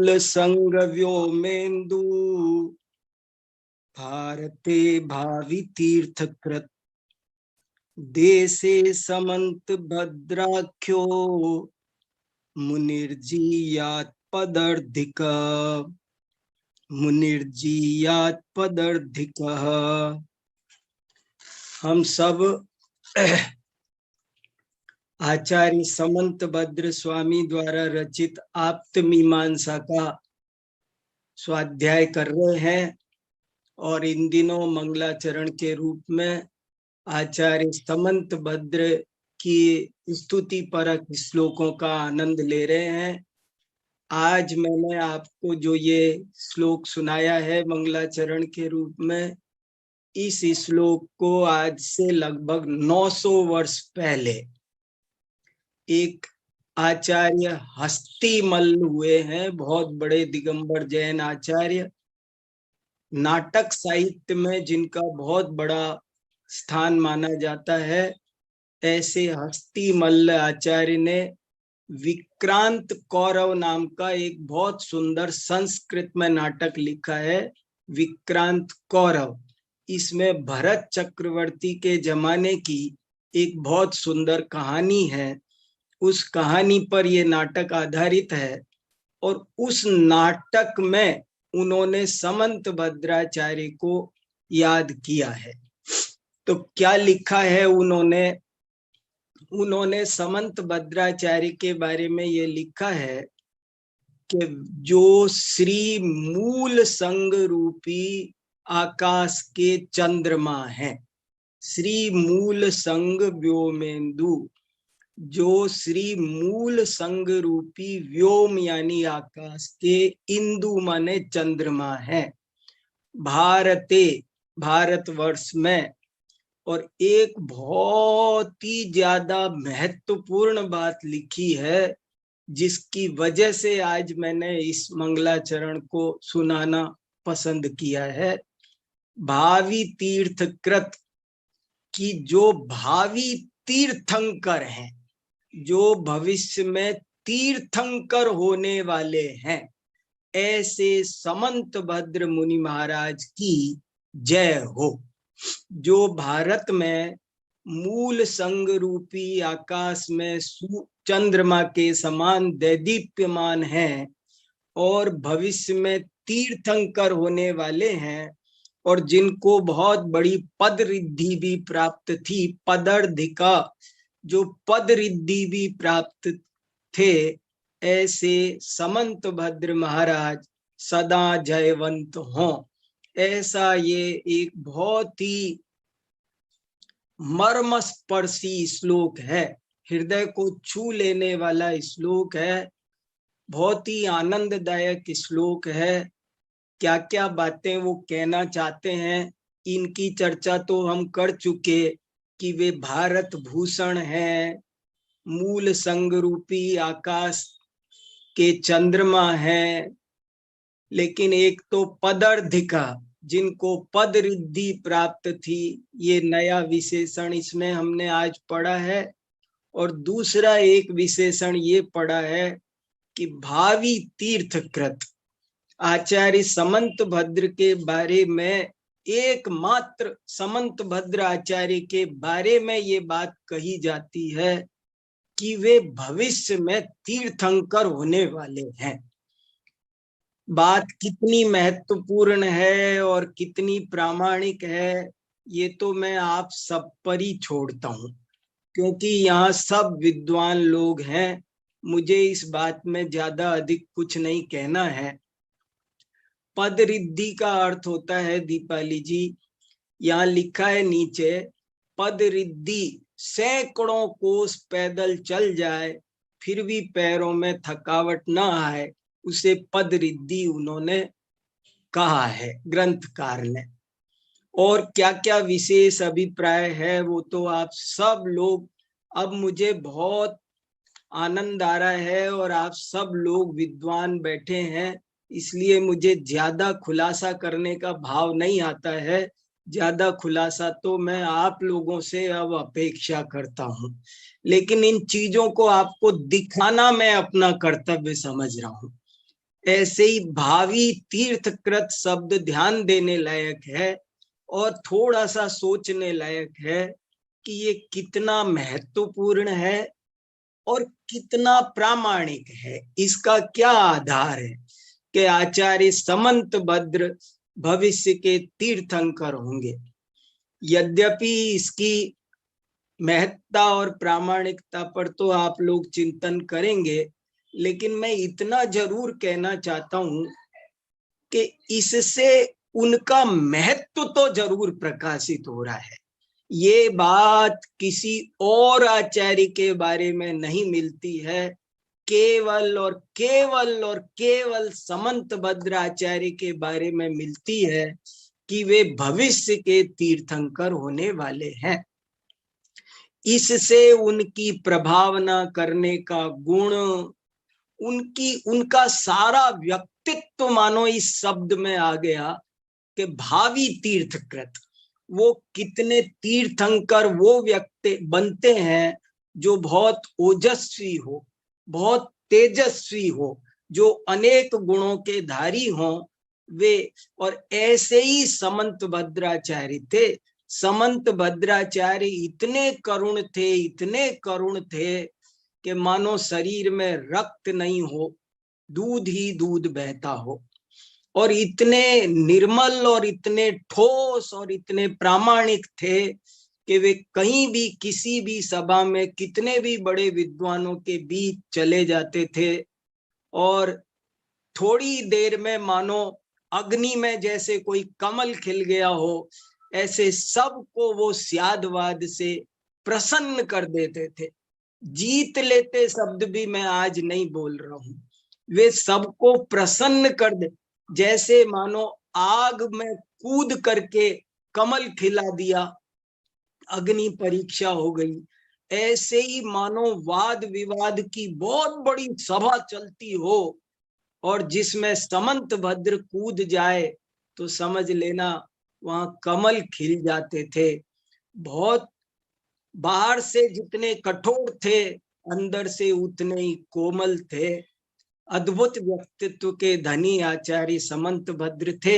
मूल संग व्योमेन्दु भारते भावी तीर्थकृत देशे समंत भद्राख्यो मुनिर्जीयात् पदर्धिकः। हम सब आचार्य समंत भद्र स्वामी द्वारा रचित आप्त मीमांसा का स्वाध्याय कर रहे हैं और इन दिनों मंगलाचरण के रूप में आचार्य समंत भद्र की स्तुति परक श्लोकों का आनंद ले रहे हैं। आज मैंने आपको जो ये श्लोक सुनाया है मंगलाचरण के रूप में, इस श्लोक को आज से लगभग 900 वर्ष पहले एक आचार्य हस्तिमल्ल हुए हैं, बहुत बड़े दिगंबर जैन आचार्य, नाटक साहित्य में जिनका बहुत बड़ा स्थान माना जाता है। ऐसे हस्तिमल्ल आचार्य ने विक्रांत कौरव नाम का एक बहुत सुंदर संस्कृत में नाटक लिखा है, विक्रांत कौरव। इसमें भरत चक्रवर्ती के जमाने की एक बहुत सुंदर कहानी है, उस कहानी पर यह नाटक आधारित है। और उस नाटक में उन्होंने समंत भद्राचार्य को याद किया है। तो क्या लिखा है उन्होंने समंत भद्राचार्य के बारे में ये लिखा है कि जो श्री मूल संग रूपी आकाश के चंद्रमा हैं, श्री मूल संग व्योमेन्दु, जो श्री मूल संग रूपी व्योम यानी आकाश के, इंदु माने चंद्रमा है, भारते भारतवर्ष में। और एक बहुत ही ज्यादा महत्वपूर्ण बात लिखी है, जिसकी वजह से आज मैंने इस मंगलाचरण को सुनाना पसंद किया है। भावी तीर्थकृत की जो भावी तीर्थंकर हैं, जो भविष्य में तीर्थंकर होने वाले हैं, ऐसे समंत भद्र मुनि महाराज की जय हो, जो भारत में मूल संग रूपी आकाश में चंद्रमा के समान दैदीप्यमान हैं और भविष्य में तीर्थंकर होने वाले हैं, और जिनको बहुत बड़ी पद रिद्धि भी प्राप्त थी, पदर्धिका, जो पद रिद्धि भी प्राप्त थे, ऐसे समंत भद्र महाराज सदा जयवंत हों। ऐसा ये एक बहुत ही मर्मस्पर्शी श्लोक है, हृदय को छू लेने वाला श्लोक है, बहुत ही आनंददायक श्लोक है। क्या क्या बातें वो कहना चाहते हैं, इनकी चर्चा तो हम कर चुके कि वे भारत भूषण हैं, मूल संग रूपी आकाश के चंद्रमा हैं, लेकिन एक तो पदर्धिका, जिनको पद रिद्धि प्राप्त थी, ये नया विशेषण इसमें हमने आज पढ़ा है। और दूसरा एक विशेषण ये पढ़ा है कि भावी तीर्थकृत। आचार्य समंत भद्र के बारे में, एकमात्र समंत भद्र आचार्य के बारे में ये बात कही जाती है कि वे भविष्य में तीर्थंकर होने वाले हैं। बात कितनी महत्वपूर्ण है और कितनी प्रामाणिक है, ये तो मैं आप सब पर ही छोड़ता हूं, क्योंकि यहाँ सब विद्वान लोग हैं। मुझे इस बात में ज्यादा अधिक कुछ नहीं कहना है। पद रिद्धि का अर्थ होता है, दीपाली जी, यहाँ लिखा है नीचे, पद रिद्धि, सैकड़ों कोस पैदल चल जाए फिर भी पैरों में थकावट ना आए, उसे पद रिद्धि उन्होंने कहा है ग्रंथकार ने। और क्या क्या विशेष अभिप्राय है वो तो आप सब लोग, अब मुझे बहुत आनंद आ रहा है और आप सब लोग विद्वान बैठे हैं, इसलिए मुझे ज्यादा खुलासा करने का भाव नहीं आता है। ज्यादा खुलासा तो मैं आप लोगों से अब अपेक्षा करता हूं, लेकिन इन चीजों को आपको दिखाना मैं अपना कर्तव्य समझ रहा हूं। ऐसे ही भावी तीर्थकृत शब्द ध्यान देने लायक है और थोड़ा सा सोचने लायक है कि ये कितना महत्वपूर्ण है और कितना प्रामाणिक है। इसका क्या आधार है कि आचार्य समंत भद्र भविष्य के तीर्थंकर होंगे। यद्यपि इसकी महत्ता और प्रामाणिकता पर तो आप लोग चिंतन करेंगे, लेकिन मैं इतना जरूर कहना चाहता हूं कि इससे उनका महत्व तो जरूर प्रकाशित हो रहा है। ये बात किसी और आचार्य के बारे में नहीं मिलती है, केवल और केवल और केवल समंत भद्र आचार्य के बारे में मिलती है कि वे भविष्य के तीर्थंकर होने वाले हैं। इससे उनकी प्रभावना करने का गुण, उनका सारा व्यक्तित्व मानो इस शब्द में आ गया कि भावी तीर्थकृत। वो कितने तीर्थंकर वो व्यक्ति बनते हैं जो बहुत ओजस्वी हो, बहुत तेजस्वी हो, जो अनेक गुणों के धारी हों वे। और ऐसे ही समंत भद्राचार्य थे। समंत भद्राचार्य इतने करुण थे, इतने करुण थे कि मानो शरीर में रक्त नहीं हो, दूध ही दूध बहता हो। और इतने निर्मल और इतने ठोस और इतने प्रामाणिक थे कि वे कहीं भी किसी भी सभा में कितने भी बड़े विद्वानों के बीच चले जाते थे और थोड़ी देर में मानो अग्नि में जैसे कोई कमल खिल गया हो, ऐसे सबको वो स्यादवाद से प्रसन्न कर देते थे। जीत लेते शब्द भी मैं आज नहीं बोल रहा हूं, वे सबको प्रसन्न कर दे। जैसे मानो आग में कूद करके कमल खिला दिया, अग्नि परीक्षा हो गई। ऐसे ही मानो वाद विवाद की बहुत बड़ी सभा चलती हो और जिसमें समंत भद्र कूद जाए तो समझ लेना वहां कमल खिल जाते थे। बहुत बाहर से जितने कठोर थे, अंदर से उतने ही कोमल थे। अद्भुत व्यक्तित्व के धनी आचार्य समंत भद्र थे।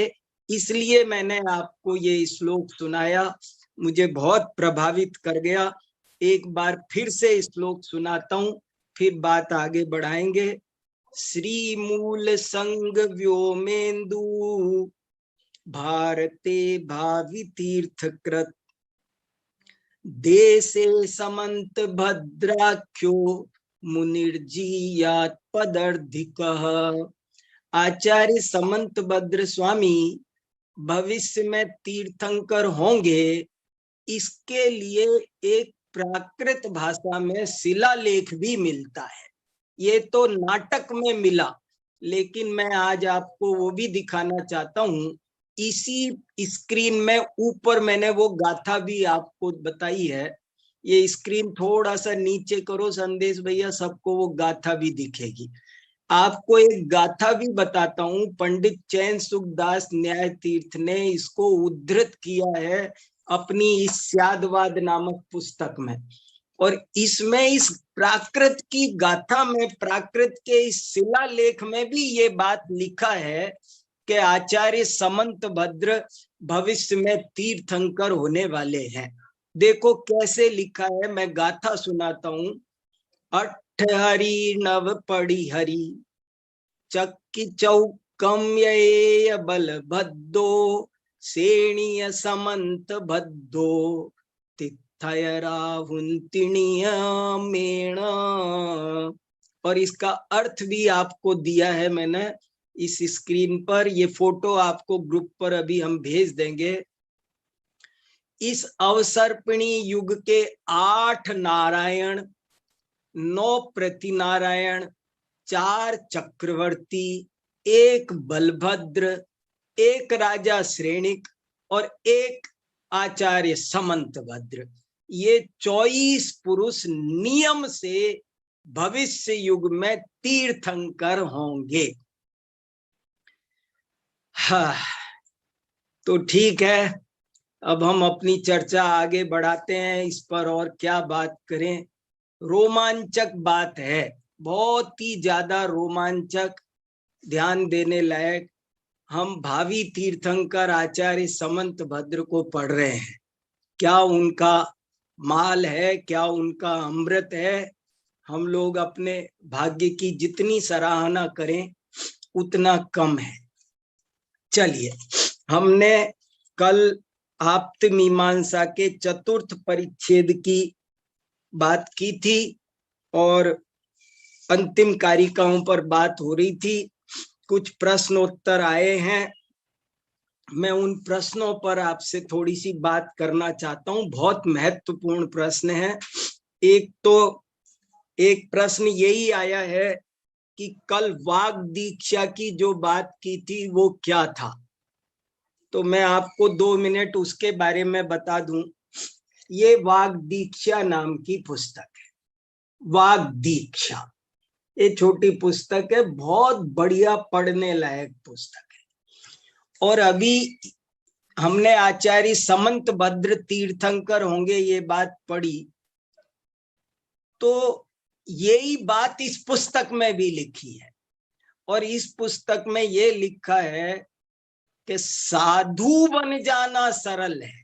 इसलिए मैंने आपको ये श्लोक सुनाया, मुझे बहुत प्रभावित कर गया। एक बार फिर से श्लोक सुनाता हूं, फिर बात आगे बढ़ाएंगे। श्री मूल संग व्योमेन्दु भारते भावी तीर्थकृत देशे समंत भद्राख्यो मुनिर्जीयात पदर्धिकः। आचार्य समंत भद्र स्वामी भविष्य में तीर्थंकर होंगे, इसके लिए एक प्राकृत भाषा में शिलालेख भी मिलता है। ये तो नाटक में मिला, लेकिन मैं आज आपको वो भी दिखाना चाहता हूं। इसी स्क्रीन में ऊपर मैंने वो गाथा भी आपको बताई है। ये स्क्रीन थोड़ा सा नीचे करो संदेश भैया, सबको वो गाथा भी दिखेगी। आपको एक गाथा भी बताता हूं, पंडित चैन सुखदास न्याय तीर्थ ने इसको उद्धृत किया है अपनी इस स्यादवाद नामक पुस्तक में। और इसमें इस प्राकृत की गाथा में, प्राकृत के इस शिलालेख में भी ये बात लिखा है कि आचार्य समंत भद्र भविष्य में तीर्थंकर होने वाले हैं। देखो कैसे लिखा है, मैं गाथा सुनाता हूं। अठ हरि नव पड़ी हरि चक्की चौकम ये बल भद्दो सेणीय समंत भद्दो मेण। और इसका अर्थ भी आपको दिया है मैंने इस स्क्रीन पर। ये फोटो आपको ग्रुप पर अभी हम भेज देंगे। इस अवसर्पिणी युग के 8 नारायण, 9 प्रतिनारायण, 4 चक्रवर्ती, 1 बलभद्र, 1 राजा श्रेणिक और 1 आचार्य समंत भद्र, ये 24 पुरुष नियम से भविष्य युग में तीर्थंकर होंगे। हाँ, तो ठीक है, अब हम अपनी चर्चा आगे बढ़ाते हैं। इस पर और क्या बात करें, रोमांचक बात है, बहुत ही ज्यादा रोमांचक। ध्यान देने लायक। हम भावी तीर्थंकर आचार्य समंत भद्र को पढ़ रहे हैं। क्या उनका माल है, क्या उनका अमृत है। हम लोग अपने भाग्य की जितनी सराहना करें उतना कम है। चलिए, हमने कल आप्त मीमांसा के चतुर्थ परिच्छेद की बात की थी और अंतिम कारिकाओं पर बात हो रही थी। कुछ प्रश्नोत्तर आए हैं, मैं उन प्रश्नों पर आपसे थोड़ी सी बात करना चाहता हूं। बहुत महत्वपूर्ण प्रश्न है। एक प्रश्न यही आया है कि कल वाग दीक्षा की जो बात की थी वो क्या था। तो मैं आपको 2 मिनट उसके बारे में बता दूं। ये वाग दीक्षा नाम की पुस्तक है। वाग दीक्षा ये छोटी पुस्तक है, बहुत बढ़िया पढ़ने लायक पुस्तक है। और अभी हमने आचार्य समंत भद्र तीर्थंकर होंगे ये बात पढ़ी, तो यही बात इस पुस्तक में भी लिखी है। और इस पुस्तक में ये लिखा है कि साधु बन जाना सरल है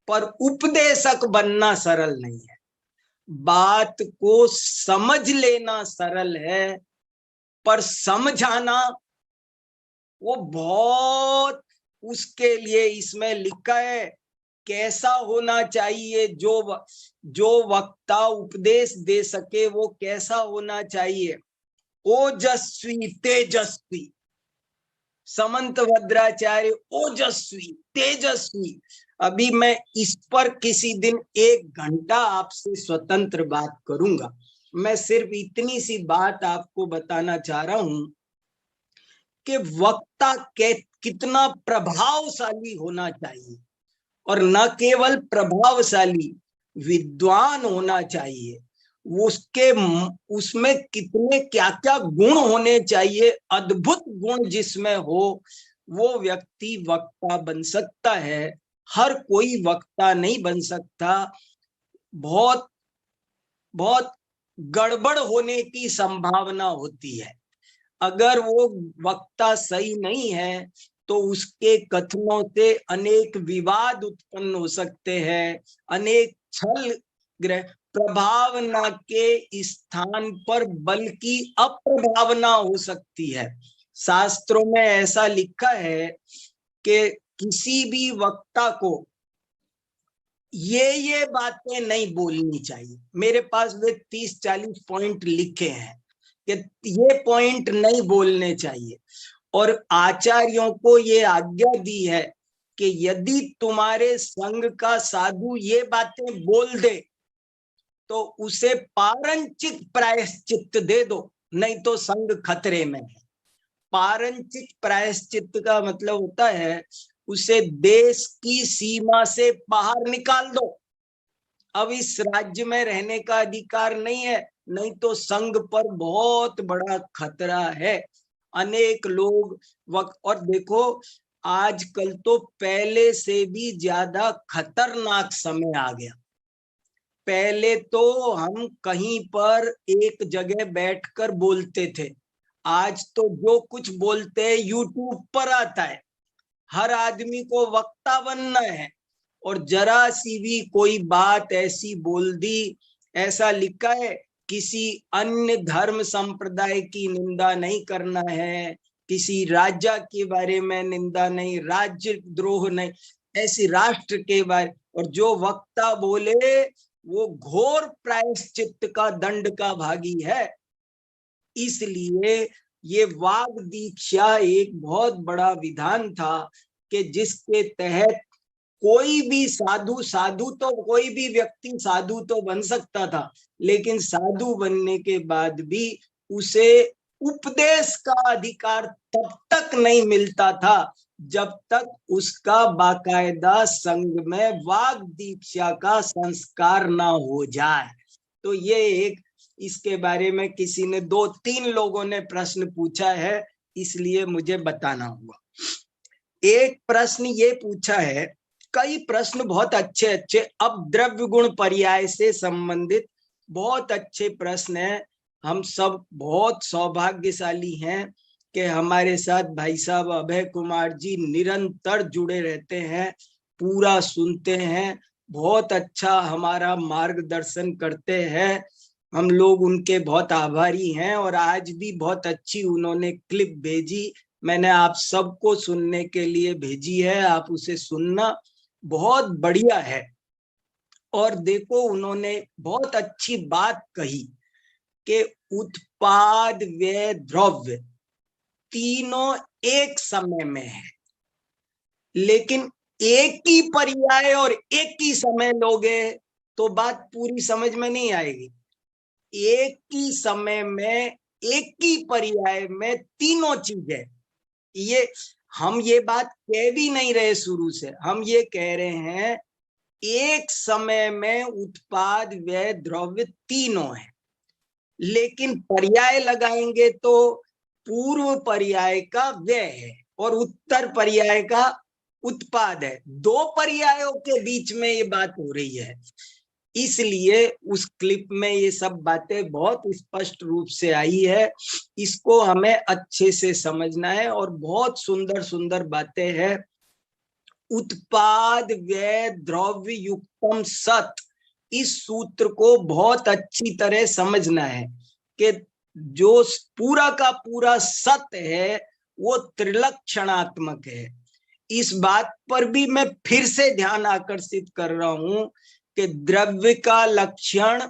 पर उपदेशक बनना सरल नहीं है। बात को समझ लेना सरल है पर समझाना वो बहुत, उसके लिए इसमें लिखा है कैसा होना चाहिए। जो वक्ता उपदेश दे सके वो कैसा होना चाहिए। ओजस्वी तेजस्वी, समंत भद्राचार्य ओजस्वी तेजस्वी। अभी मैं इस पर किसी दिन 1 घंटा आपसे स्वतंत्र बात करूंगा। मैं सिर्फ इतनी सी बात आपको बताना चाह रहा हूं कि वक्ता कितना प्रभावशाली होना चाहिए, और न केवल प्रभावशाली, विद्वान होना चाहिए। उसमें कितने क्या क्या गुण होने चाहिए, अद्भुत गुण जिसमें हो वो व्यक्ति वक्ता बन सकता है। हर कोई वक्ता नहीं बन सकता। बहुत बहुत गड़बड़ होने की संभावना होती है। अगर वो वक्ता सही नहीं है तो उसके कथनों से अनेक विवाद उत्पन्न हो सकते हैं, अनेक छल ग्रह प्रभावना के स्थान पर बल्कि अप्रभावना हो सकती है। शास्त्रों में ऐसा लिखा है कि किसी भी वक्ता को ये बातें नहीं बोलनी चाहिए। मेरे पास वे 30-40 पॉइंट लिखे हैं कि ये पॉइंट नहीं बोलने चाहिए। और आचार्यों को ये आज्ञा दी है कि यदि तुम्हारे संघ का साधु ये बातें बोल दे तो उसे पारंचित प्रायश्चित दे दो, नहीं तो संघ खतरे में है। पारंचित प्रायश्चित का मतलब होता है उसे देश की सीमा से बाहर निकाल दो। अब इस राज्य में रहने का अधिकार नहीं है, नहीं तो संघ पर बहुत बड़ा खतरा है। अनेक लोग और देखो आजकल तो पहले से भी ज्यादा खतरनाक समय आ गया। पहले तो हम कहीं पर एक जगह बैठकर बोलते थे, आज तो जो कुछ बोलते हैं यूट्यूब पर आता है। हर आदमी को वक्ता बनना है और जरा सी भी कोई बात ऐसी बोल दी, ऐसा लिखा है किसी अन्य धर्म संप्रदाय की निंदा नहीं करना है, किसी राज्य के बारे में निंदा नहीं, राज्य द्रोह नहीं, ऐसी राष्ट्र के बारे। और जो वक्ता बोले वो घोर प्रायश्चित का दंड का भागी है। इसलिए ये वाग दीक्षा एक बहुत बड़ा विधान था कि जिसके तहत कोई भी साधु तो कोई भी व्यक्ति साधु तो बन सकता था, लेकिन साधु बनने के बाद भी उसे उपदेश का अधिकार तब तक नहीं मिलता था जब तक उसका बाकायदा संघ में वाग दीक्षा का संस्कार ना हो जाए। तो ये एक, इसके बारे में किसी ने 2-3 लोगों ने प्रश्न पूछा है, इसलिए मुझे बताना हुआ। एक प्रश्न ये पूछा है, कई प्रश्न बहुत अच्छे अच्छे, अब द्रव्य गुण पर्याय से संबंधित बहुत अच्छे प्रश्न हैं। हम सब बहुत सौभाग्यशाली हैं कि हमारे साथ भाई साहब अभय कुमार जी निरंतर जुड़े रहते हैं, पूरा सुनते हैं, बहुत अच्छा हमारा मार्गदर्शन करते हैं। हम लोग उनके बहुत आभारी हैं। और आज भी बहुत अच्छी उन्होंने क्लिप भेजी, मैंने आप सबको सुनने के लिए भेजी है, आप उसे सुनना, बहुत बढ़िया है। और देखो उन्होंने बहुत अच्छी बात कही कि उत्पाद व द्रव्य तीनों एक समय में है, लेकिन एक ही पर्याय और एक ही समय लोगे तो बात पूरी समझ में नहीं आएगी। एक ही समय में एक ही पर्याय में तीनों चीजें, ये हम ये बात कह भी नहीं रहे शुरू से, हम ये कह रहे हैं एक समय में उत्पाद व द्रव्य तीनों है, लेकिन पर्याय लगाएंगे तो पूर्व पर्याय का व्यय है और उत्तर पर्याय का उत्पाद है। दो पर्यायों के बीच में ये बात हो रही है, इसलिए उस क्लिप में ये सब बातें बहुत स्पष्ट रूप से आई है। इसको हमें अच्छे से समझना है और बहुत सुंदर सुंदर बातें हैं। उत्पाद व्यय द्रव्य युक्तम सत, इस सूत्र को बहुत अच्छी तरह समझना है कि जो पूरा का पूरा सत्य है वो त्रिलक्षणात्मक है। इस बात पर भी मैं फिर से ध्यान आकर्षित कर रहा हूं कि द्रव्य का लक्षण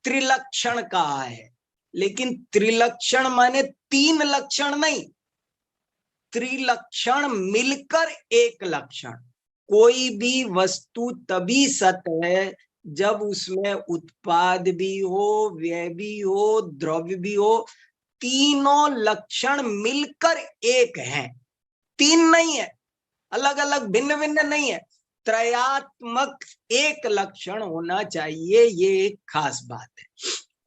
त्रिलक्षण कहा है, लेकिन त्रिलक्षण माने तीन लक्षण नहीं, त्रिलक्षण मिलकर एक लक्षण। कोई भी वस्तु तभी सत्य है जब उसमें उत्पाद भी हो, व्यय भी हो, द्रव्य भी हो, तीनों लक्षण मिलकर एक हैं, तीन नहीं है, अलग अलग भिन्न भिन्न नहीं है, त्रयात्मक एक लक्षण होना चाहिए, ये एक खास बात है।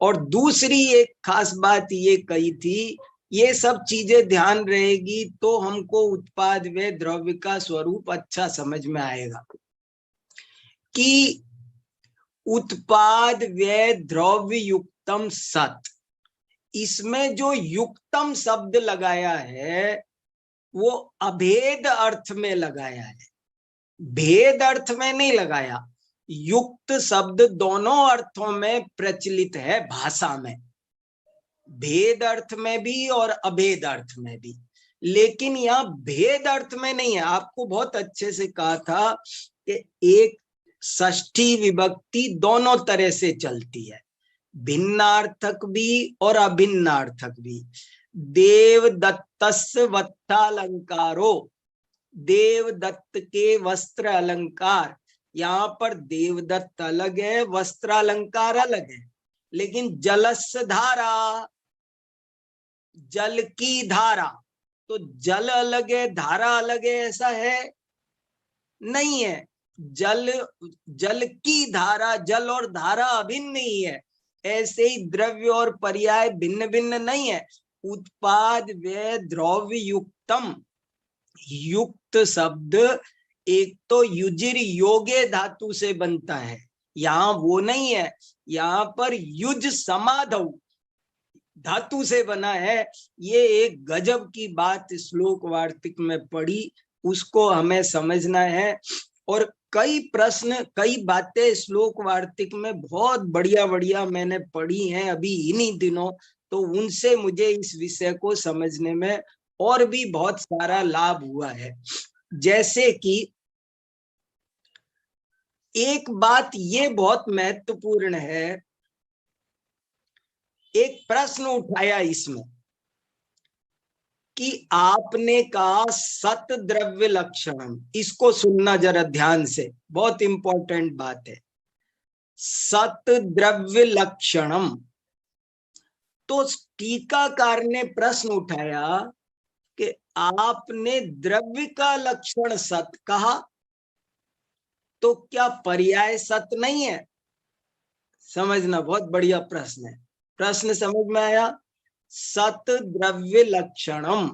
और दूसरी एक खास बात ये कही थी, ये सब चीजें ध्यान रहेगी तो हमको उत्पाद व द्रव्य का स्वरूप अच्छा समझ में आएगा कि उत्पाद व द्रव्य युक्तम सत, इसमें जो युक्तम शब्द लगाया है वो अभेद अर्थ में लगाया है, भेद अर्थ में नहीं लगाया। युक्त शब्द दोनों अर्थों में प्रचलित है भाषा में, भेद अर्थ में भी और अभेद अर्थ में भी, लेकिन यहाँ भेद अर्थ में नहीं है। आपको बहुत अच्छे से कहा था कि एक षष्ठी विभक्ति दोनों तरह से चलती है, भिन्नार्थक भी और अभिन्नार्थक भी। देवदत्तस्य वस्त्रालंकारो, देवदत्त के वस्त्र अलंकार, यहाँ पर देवदत्त अलग है, वस्त्रालंकार अलग है। लेकिन जलस्य धारा, जल की धारा, तो जल अलग है धारा अलग है ऐसा है नहीं है। जल की धारा, जल और धारा अभिन्न नहीं है, ऐसे ही द्रव्य और पर्याय भिन्न भिन्न नहीं है। उत्पाद व द्रव्य युक्तम, युक्त शब्द एक तो युजिर योगे धातु से बनता है, यहाँ वो नहीं है, यहाँ पर युज समाधौ धातु से बना है। ये एक गजब की बात श्लोक वार्तिक में पढ़ी, उसको हमें समझना है। और कई प्रश्न, कई बातें श्लोक वार्तिक में बहुत बढ़िया बढ़िया मैंने पढ़ी हैं अभी इन्हीं दिनों, तो उनसे मुझे इस विषय को समझने में और भी बहुत सारा लाभ हुआ है। जैसे कि एक बात ये बहुत महत्वपूर्ण है, एक प्रश्न उठाया इसमें कि आपने कहा सत द्रव्य लक्षणम, इसको सुनना जरा ध्यान से, बहुत इंपॉर्टेंट बात है। सत द्रव्य लक्षणम, तो टीकाकार ने प्रश्न उठाया कि आपने द्रव्य का लक्षण सत कहा, तो क्या पर्याय सत नहीं है? समझना, बहुत बढ़िया प्रश्न है, प्रश्न समझ में आया। सत द्रव्य लक्षणम,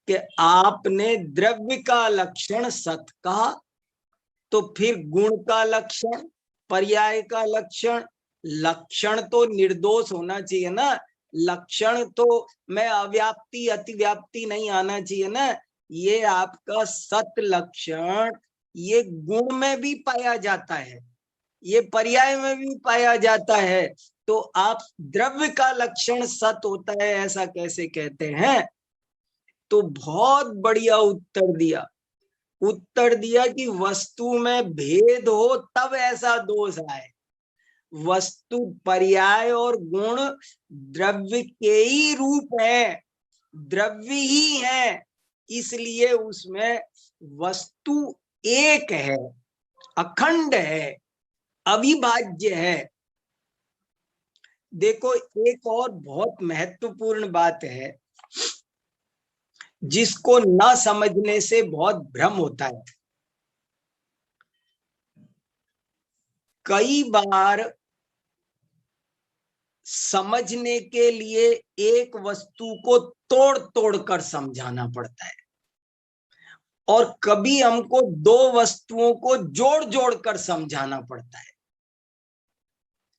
कि आपने द्रव्य का लक्षण सत कहा, तो फिर गुण का लक्षण, पर्याय का लक्षण, लक्षण तो निर्दोष होना चाहिए ना, लक्षण तो मैं अव्याप्ति अतिव्याप्ति नहीं आना चाहिए ना, ये आपका सत लक्षण ये गुण में भी पाया जाता है, ये पर्याय में भी पाया जाता है। तो आप द्रव्य का लक्षण सत होता है ऐसा कैसे कहते हैं? तो बहुत बढ़िया उत्तर दिया, उत्तर दिया कि वस्तु में भेद हो तब ऐसा दोष आए। वस्तु पर्याय और गुण द्रव्य के ही रूप है, द्रव्य ही है, इसलिए उसमें वस्तु एक है, अखंड है, अविभाज्य है। देखो एक और बहुत महत्वपूर्ण बात है जिसको न समझने से बहुत भ्रम होता है। कई बार समझने के लिए एक वस्तु को तोड़ तोड़ कर समझाना पड़ता है, और कभी हमको दो वस्तुओं को जोड़ जोड़ कर समझाना पड़ता है,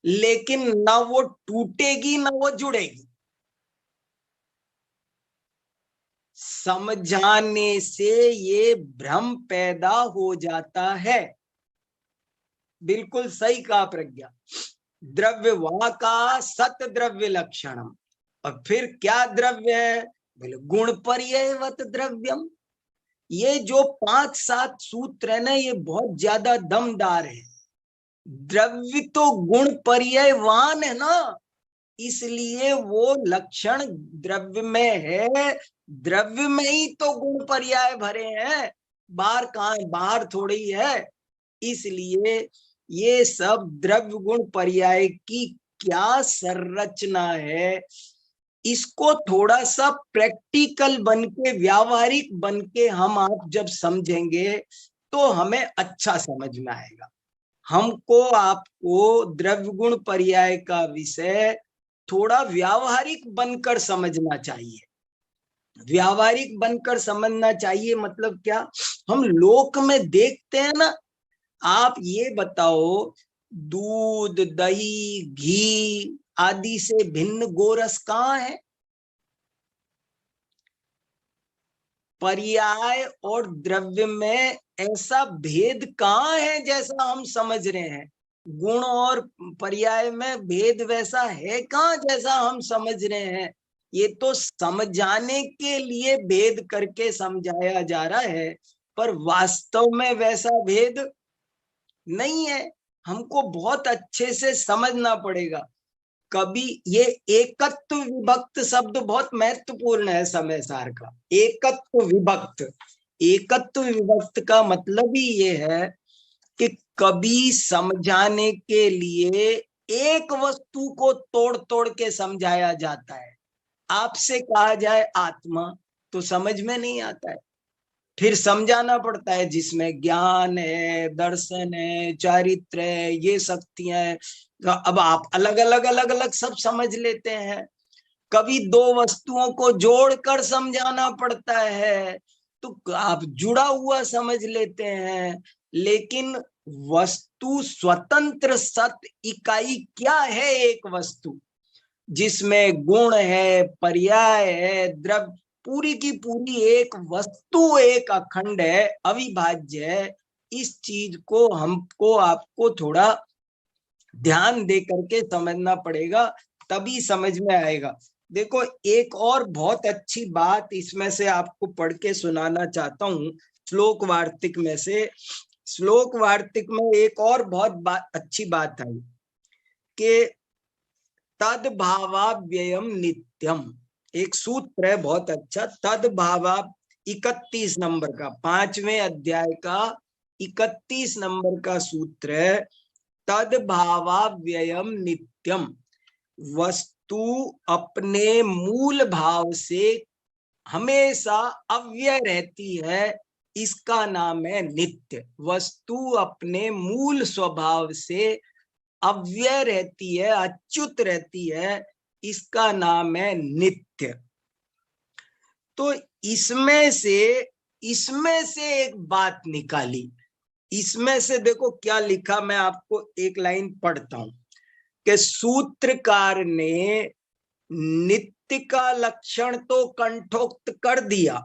लेकिन ना वो टूटेगी ना वो जुड़ेगी। समझाने से ये भ्रम पैदा हो जाता है। बिल्कुल सही कहा प्रज्ञा। द्रव्य वहां का सत द्रव्य लक्षणम, और फिर क्या द्रव्य है? बोले गुण पर्ययवत द्रव्यम। ये जो 5-7 सूत्र है ना, ये बहुत ज्यादा दमदार है। द्रव्य तो गुण पर्ययवान है ना, इसलिए वो लक्षण द्रव्य में है, द्रव्य में ही तो गुण पर्याय भरे हैं, बाहर कहाँ, बाहर थोड़ी है। इसलिए ये सब द्रव्य गुण पर्याय की क्या संरचना है, इसको थोड़ा सा प्रैक्टिकल बनके, व्यावहारिक बनके हम आप जब समझेंगे तो हमें अच्छा समझ में आएगा। हमको आपको द्रव्य गुण पर्याय का विषय थोड़ा व्यावहारिक बनकर समझना चाहिए। व्यावहारिक बनकर समझना चाहिए मतलब क्या? हम लोक में देखते हैं ना, आप ये बताओ, दूध दही घी आदि से भिन्न गोरस कहाँ है? पर्याय और द्रव्य में ऐसा भेद कहाँ है जैसा हम समझ रहे हैं? गुण और पर्याय में भेद वैसा है कहाँ जैसा हम समझ रहे हैं? ये तो समझाने के लिए भेद करके समझाया जा रहा है, पर वास्तव में वैसा भेद नहीं है। हमको बहुत अच्छे से समझना पड़ेगा। कभी ये एकत्व विभक्त शब्द बहुत महत्वपूर्ण है समय सार का। एकत्व विभक्त, एकत्व विभक्त का मतलब ही ये है कि कभी समझाने के लिए एक वस्तु को तोड़ तोड़ के समझाया जाता है। आपसे कहा जाए आत्मा तो समझ में नहीं आता है, फिर समझाना पड़ता है जिसमें ज्ञान है, दर्शन है, चारित्र है, ये शक्तियां है। अब आप अलग अलग अलग अलग सब समझ लेते हैं। कभी दो वस्तुओं को जोड़कर समझाना पड़ता है तो आप जुड़ा हुआ समझ लेते हैं। लेकिन वस्तु स्वतंत्र सत इकाई क्या है? एक वस्तु जिसमें गुण है, पर्याय है, द्रव्य, पूरी की पूरी एक वस्तु एक अखंड है, अविभाज्य है। इस चीज को हमको आपको थोड़ा ध्यान दे करके समझना पड़ेगा, तभी समझ में आएगा। देखो एक और बहुत अच्छी बात इसमें से आपको पढ़ के सुनाना चाहता हूँ, श्लोक वार्तिक में से। श्लोक वार्तिक में एक और बहुत अच्छी बात आई कि तद भावाव्ययम नित्यम। एक सूत्र है बहुत अच्छा, तद भावा 31 नंबर का, 5वें अध्याय का 31 नंबर का सूत्र है, तद भावाव्ययम नित्यम। वस्तु अपने मूल भाव से हमेशा अव्यय रहती है, इसका नाम है नित्य। वस्तु अपने मूल स्वभाव से अव्यय रहती है, अच्युत रहती है, इसका नाम है नित्य। तो इसमें से एक बात निकाली। इसमें से देखो क्या लिखा, मैं आपको एक लाइन पढ़ता हूं कि सूत्रकार ने नित्य का लक्षण तो कंठोक्त कर दिया,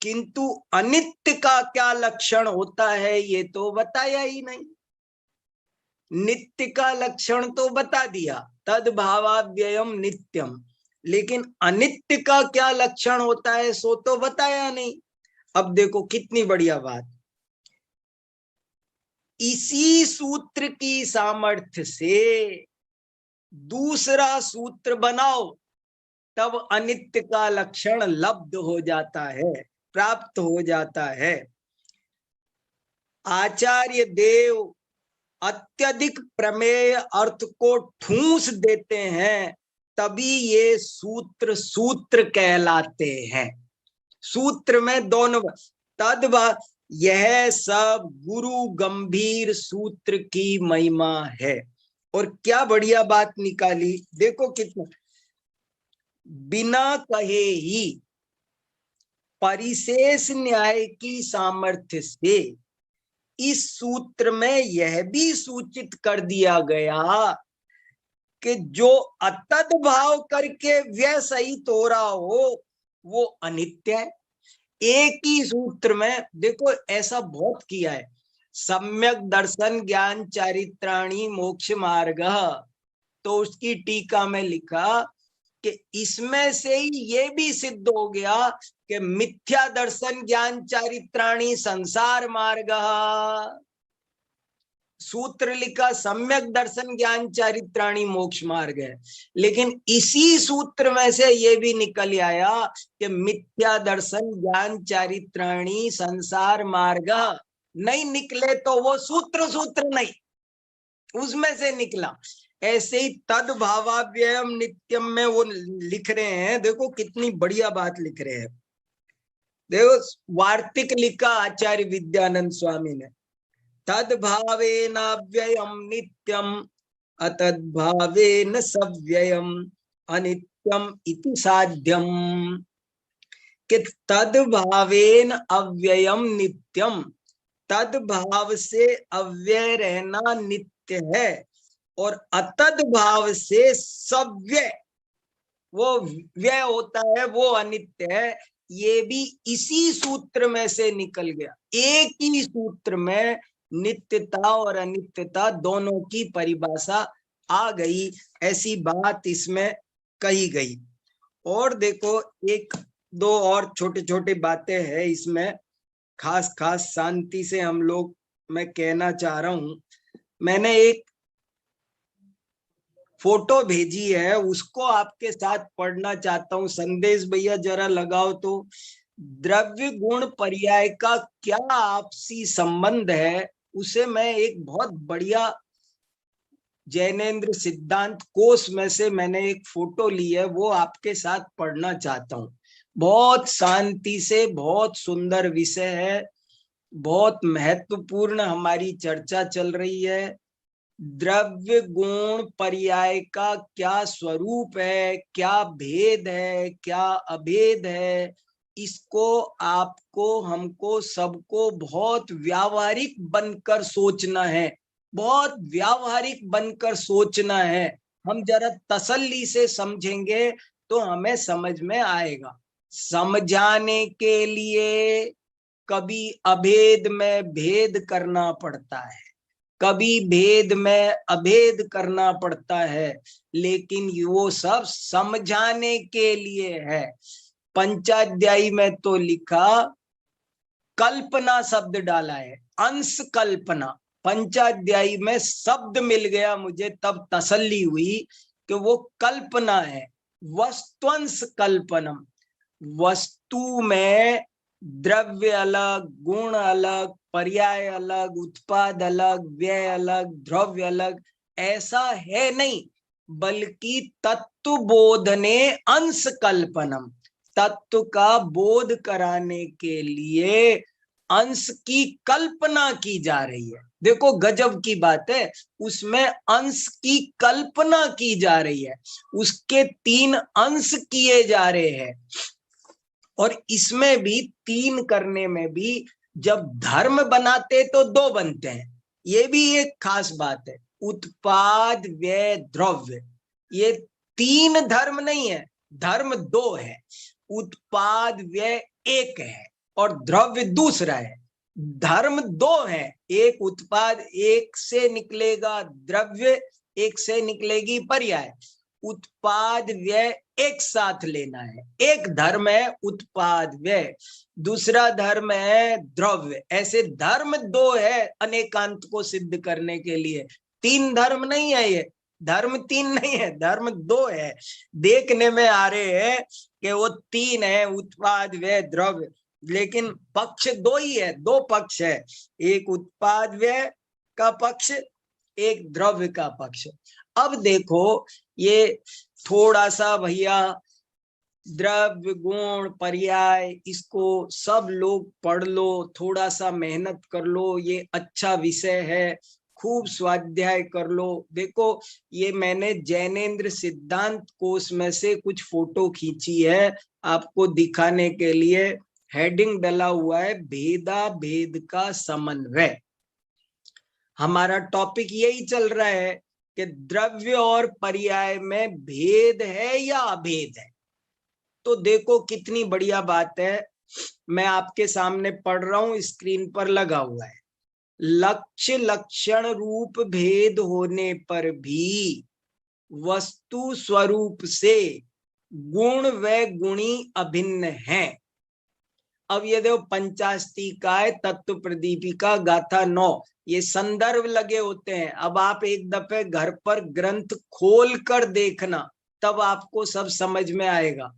किंतु अनित्य का क्या लक्षण होता है ये तो बताया ही नहीं। नित्य का लक्षण तो बता दिया, तद भावाव्ययम नित्यम, लेकिन अनित्य का क्या लक्षण होता है सो तो बताया नहीं। अब देखो कितनी बढ़िया बात, इसी सूत्र की सामर्थ्य से दूसरा सूत्र बनाओ, तब अनित्य का लक्षण लब्ध हो जाता है, प्राप्त हो जाता है। आचार्य देव अत्यधिक प्रमेय अर्थ को ठूंस देते हैं, तभी ये सूत्र सूत्र कहलाते हैं। सूत्र में दोनों तद यह सब गुरु गंभीर सूत्र की महिमा है। और क्या बढ़िया बात निकाली, देखो कितना, बिना कहे ही परिशेष न्याय की सामर्थ्य से इस सूत्र में यह भी सूचित कर दिया गया कि जो अतद भाव करके व्यय सहित हो रहा हो वो अनित्य है। एक ही सूत्र में देखो ऐसा बहुत किया है, सम्यक दर्शन ज्ञान चारित्राणी मोक्ष मार्ग, तो उसकी टीका में लिखा कि इसमें से ही ये भी सिद्ध हो गया कि मिथ्या दर्शन ज्ञान चारित्राणी संसार मार्ग। सूत्र लिखा सम्यक दर्शन ज्ञान चारित्राणी मोक्ष मार्ग है, लेकिन इसी सूत्र में से ये भी निकल आया कि मिथ्या दर्शन ज्ञान चारित्राणी संसार मार्ग। नहीं निकले तो वो सूत्र सूत्र नहीं, उसमें से निकला। ऐसे ही तद भावाव्ययम नित्यम में वो लिख रहे हैं, देखो कितनी बढ़िया बात लिख रहे हैं। देखो वार्तिक लिखा आचार्य विद्यानंद स्वामी ने, तद भावेन अव्ययम नित्यम अतद भावेन सव्ययम अनित्यम इति साध्यम, कि तद भावेन अव्ययम नित्यम, तद भाव से अव्यय रहना नित्य है, और अतद भाव से सव्यय वो व्यय होता है वो अनित्य है। ये भी इसी सूत्र में से निकल गया। एक ही सूत्र में नित्यता और अनित्यता दोनों की परिभाषा आ गई, ऐसी बात इसमें कही गई। और देखो एक दो और छोटे छोटे बातें हैं इसमें, खास खास शांति से हम लोग, मैं कहना चाह रहा हूं, मैंने एक फोटो भेजी है उसको आपके साथ पढ़ना चाहता हूं। संदेश भैया जरा लगाओ तो, द्रव्य गुण पर्याय का क्या आपसी संबंध है, उसे मैं एक बहुत बढ़िया जैनेन्द्र सिद्धांत कोश में से मैंने एक फोटो ली है, वो आपके साथ पढ़ना चाहता हूं। बहुत शांति से, बहुत सुंदर विषय है, बहुत महत्वपूर्ण हमारी चर्चा चल रही है। द्रव्य गुण पर्याय का क्या स्वरूप है, क्या भेद है, क्या अभेद है, इसको आपको, हमको, सबको बहुत व्यावहारिक बनकर सोचना है, बहुत व्यावहारिक बनकर सोचना है। हम जरा तसल्ली से समझेंगे तो हमें समझ में आएगा। समझाने के लिए कभी अभेद में भेद करना पड़ता है, कभी भेद में अभेद करना पड़ता है, लेकिन वो सब समझाने के लिए है। पंचाध्यायी में तो लिखा, कल्पना शब्द डाला है, अंश कल्पना। पंचाध्यायी में शब्द मिल गया मुझे, तब तसल्ली हुई कि वो कल्पना है। वस्तुअंश कल्पनम, वस्तु में द्रव्य अलग, गुण अलग, पर्याय अलग, उत्पाद अलग, व्यय अलग, द्रव्य अलग, ऐसा है नहीं, बल्कि तत्व बोधने अंश कल्पनम, तत्व का बोध कराने के लिए अंश की कल्पना की जा रही है। देखो गजब की बात है, उसमें अंश की कल्पना की जा रही है, उसके 3 अंश किए जा रहे हैं। और इसमें भी 3 करने में भी जब धर्म बनाते तो 2 बनते हैं, ये भी एक खास बात है। उत्पाद व्यय द्रव्य, ये तीन धर्म नहीं है, धर्म दो है। उत्पाद व्यय एक है और द्रव्य दूसरा है। धर्म दो है, एक उत्पाद, एक से निकलेगा द्रव्य, एक से निकलेगी पर्याय। उत्पाद व्यय एक साथ लेना है। एक धर्म है उत्पाद व्यय, दूसरा धर्म है द्रव्य। ऐसे धर्म दो है अनेकांत को सिद्ध करने के लिए। तीन धर्म नहीं है, ये धर्म तीन नहीं है, धर्म दो है। देखने में आ रहे हैं कि वो तीन है, उत्पाद व्यय द्रव्य, लेकिन पक्ष दो ही है, दो पक्ष है। एक उत्पाद व्यय का पक्ष, एक द्रव्य का पक्ष। अब देखो ये थोड़ा सा भैया द्रव्य गुण पर्याय, इसको सब लोग पढ़ लो, थोड़ा सा मेहनत कर लो, ये अच्छा विषय है, खूब स्वाध्याय कर लो। देखो ये मैंने जैनेन्द्र सिद्धांत कोश में से कुछ फोटो खींची है आपको दिखाने के लिए। हेडिंग डला हुआ है भेदा भेद का समन्वय। हमारा टॉपिक यही चल रहा है कि द्रव्य और पर्याय में भेद है या अभेद है। तो देखो कितनी बढ़िया बात है, मैं आपके सामने पढ़ रहा हूं, स्क्रीन पर लगा हुआ है। लक्ष्य लक्षण रूप भेद होने पर भी वस्तु स्वरूप से गुण व गुणी अभिन्न हैं। अब ये देखो पंचास्तिकाय, तत्व प्रदीपिका, गाथा 9, ये संदर्भ लगे होते हैं। अब आप एक दफे घर पर ग्रंथ खोल कर देखना, तब आपको सब समझ में आएगा।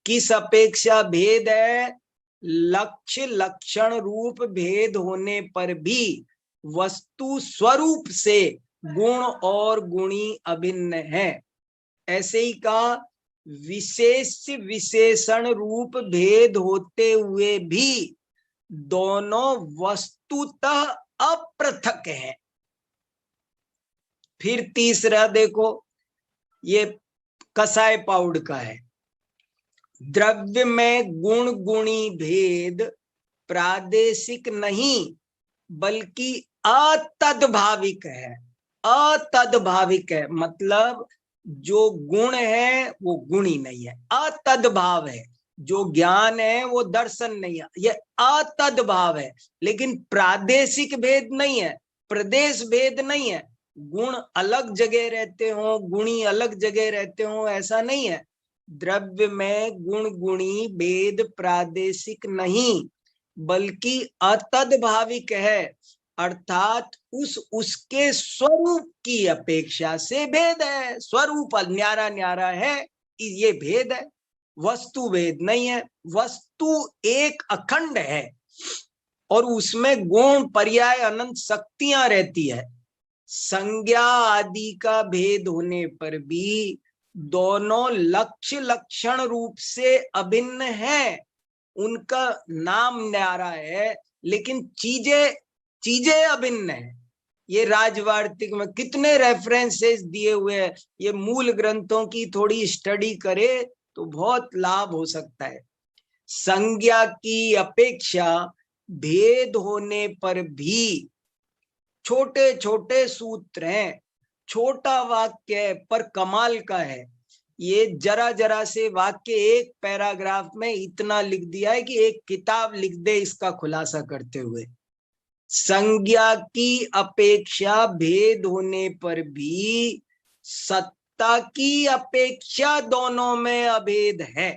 किस अपेक्षा भेद है? लक्ष्य लक्षण रूप भेद होने पर भी वस्तु स्वरूप से गुण और गुणी अभिन्न है। ऐसे ही का विशेष विशेषण रूप भेद होते हुए भी दोनों वस्तुतः अपृथक है। फिर तीसरा देखो, ये कसाय पाउड का है। द्रव्य में गुण गुणी भेद प्रादेशिक नहीं बल्कि अतद्भाविक है। अतद्भाविक है मतलब जो गुण है वो गुणी नहीं है, अतद्भाव है। जो ज्ञान है वो दर्शन नहीं है, ये अतद्भाव है। लेकिन प्रादेशिक भेद नहीं है, प्रदेश भेद नहीं है। गुण अलग जगह रहते हो, गुणी अलग जगह रहते हो, ऐसा नहीं है। द्रव्य में गुण गुणी भेद प्रादेशिक नहीं बल्कि अतद्भाविक है, अर्थात उसके स्वरूप की अपेक्षा से भेद है। स्वरूप न्यारा न्यारा है, ये भेद है, वस्तु भेद नहीं है। वस्तु एक अखंड है और उसमें गुण पर्याय अनंत शक्तियां रहती है। संज्ञा आदि का भेद होने पर भी दोनों लक्ष्य लक्षण रूप से अभिन्न है। उनका नाम न्यारा है लेकिन चीजें अभिन्न है। ये राजवार्तिक में कितने रेफरेंसेस दिए हुए हैं। ये मूल ग्रंथों की थोड़ी स्टडी करे तो बहुत लाभ हो सकता है। संज्ञा की अपेक्षा भेद होने पर भी छोटे छोटे सूत्र हैं, छोटा वाक्य है पर कमाल का है। ये जरा जरा से वाक्य एक पैराग्राफ में इतना लिख दिया है कि एक किताब लिख दे इसका खुलासा करते हुए। संज्ञा की अपेक्षा भेद होने पर भी सत्ता की अपेक्षा दोनों में अभेद है।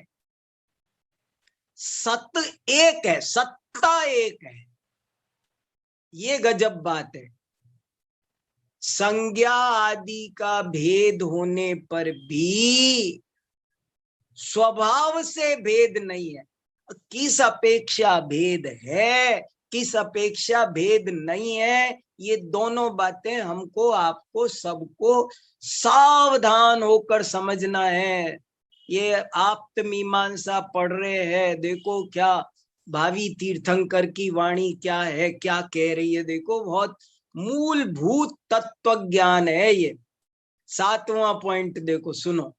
सत्य एक है, सत्ता एक है, ये गजब बात है। संज्ञा आदि का भेद होने पर भी स्वभाव से भेद नहीं है। किस अपेक्षा भेद है, किस अपेक्षा भेद नहीं है, ये दोनों बातें हमको आपको सबको सावधान होकर समझना है। ये आप्त मीमांसा पढ़ रहे हैं, देखो क्या भावी तीर्थंकर की वाणी क्या है, क्या कह रही है। देखो बहुत मूलभूत तत्व ज्ञान है ये। 7वां पॉइंट देखो, सुनो।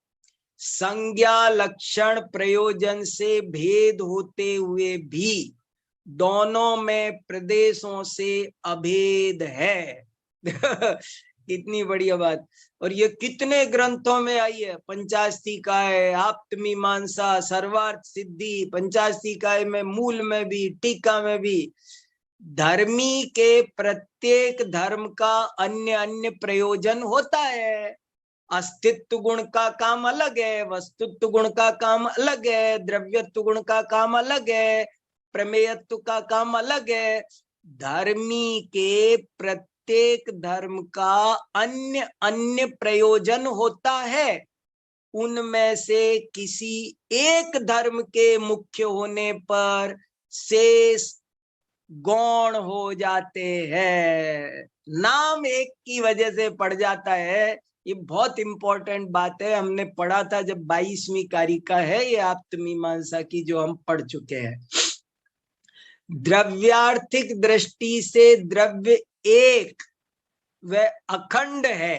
संज्ञा लक्षण प्रयोजन से भेद होते हुए भी दोनों में प्रदेशों से अभेद है। कितनी बढ़िया बात। और ये कितने ग्रंथों में आई है, पंचास्तिकाय, आप्तमीमांसा, सर्वार्थ सिद्धि, पंचास्तिकाय में, मूल में भी, टीका में भी। धर्मी के प्रत्येक धर्म का अन्य अन्य प्रयोजन होता है। अस्तित्व गुण का काम अलग है, वस्तुत्व गुण का काम अलग है, द्रव्यत्व गुण का काम अलग है, प्रमेयत्व का काम अलग है। धर्मी के प्रत्येक धर्म का अन्य अन्य प्रयोजन होता है। उनमें से किसी एक धर्म के मुख्य होने पर शेष गौण हो जाते हैं। नाम एक की वजह से पड़ जाता है। ये बहुत इंपॉर्टेंट बात है, हमने पढ़ा था जब 22वीं कारिका है ये आप्तमीमांसा की, जो हम पढ़ चुके हैं। द्रव्यार्थिक दृष्टि से द्रव्य एक व अखंड है,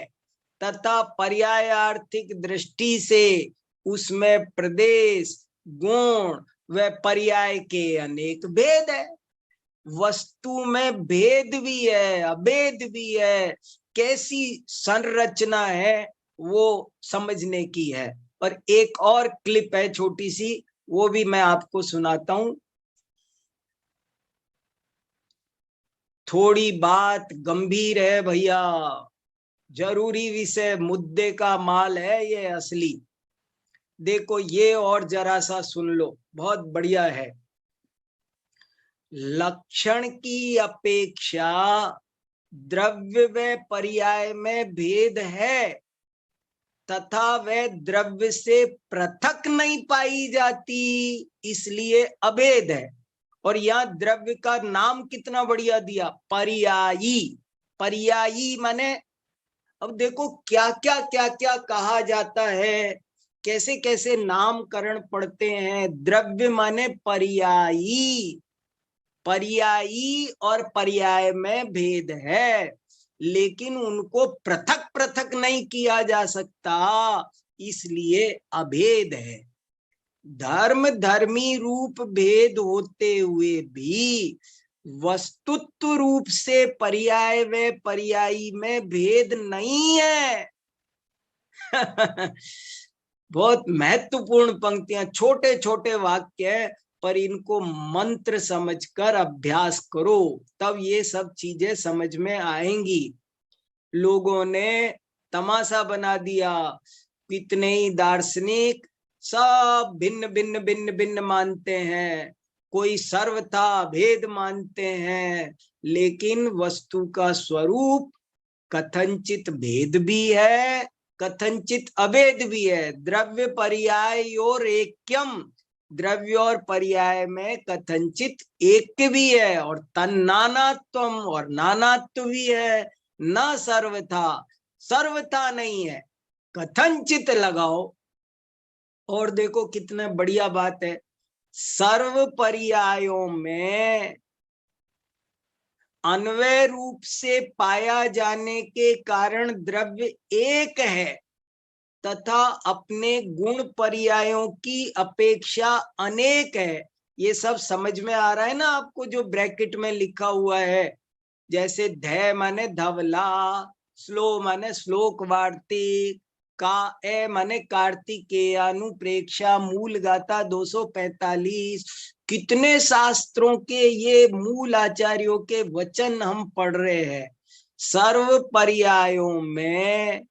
तथा पर्यायार्थिक दृष्टि से उसमें प्रदेश, गुण व पर्याय के अनेक भेद है। वस्तु में भेद भी है, अभेद भी है, कैसी संरचना है वो समझने की है। और एक और क्लिप है छोटी सी, वो भी मैं आपको सुनाता हूं। थोड़ी बात गंभीर है भैया, जरूरी विषय, मुद्दे का माल है ये असली। देखो ये और जरा सा सुन लो, बहुत बढ़िया है। लक्षण की अपेक्षा द्रव्य व पर्याय में भेद है, तथा वह द्रव्य से पृथक नहीं पाई जाती, इसलिए अभेद है। और यहाँ द्रव्य का नाम कितना बढ़िया दिया, पर्यायी। पर्यायी माने, अब देखो क्या क्या कहा जाता है, कैसे कैसे नामकरण पढ़ते हैं। द्रव्य माने पर्यायी, पर्यायी और पर्याय में भेद है, लेकिन उनको पृथक पृथक नहीं किया जा सकता, इसलिए अभेद है। धर्म धर्मी रूप भेद होते हुए भी वस्तुत्व रूप से पर्याय व पर्यायी में भेद नहीं है। बहुत महत्वपूर्ण पंक्तियां, छोटे छोटे वाक्य, पर इनको मंत्र समझकर अभ्यास करो, तब ये सब चीजें समझ में आएंगी। लोगों ने तमाशा बना दिया, कितने ही दार्शनिक सब भिन्न भिन्न भिन्न भिन्न मानते हैं, कोई सर्वथा भेद मानते हैं, लेकिन वस्तु का स्वरूप कथनचित भेद भी है, कथनचित अभेद भी है। द्रव्य पर्याय और ऐक्यम, द्रव्य और पर्याय में कथनचित एक भी है, और तन्नानात्वम, और नानात्व भी है। न सर्वथा, सर्वथा नहीं है, कथनचित लगाओ। और देखो कितना बढ़िया बात है, सर्व पर्यायों में अन्वय रूप से पाया जाने के कारण द्रव्य एक है, तथा अपने गुण पर्यायों की अपेक्षा अनेक है। ये सब समझ में आ रहा है ना आपको, जो ब्रैकेट में लिखा हुआ है। जैसे धै माने धवला, श्लो माने श्लोक वार्तिक, का ए माने कार्तिकेयानुप्रेक्षा, मूल गाथा 245। कितने शास्त्रों के ये मूल आचार्यों के वचन हम पढ़ रहे हैं। सर्व पर्यायों में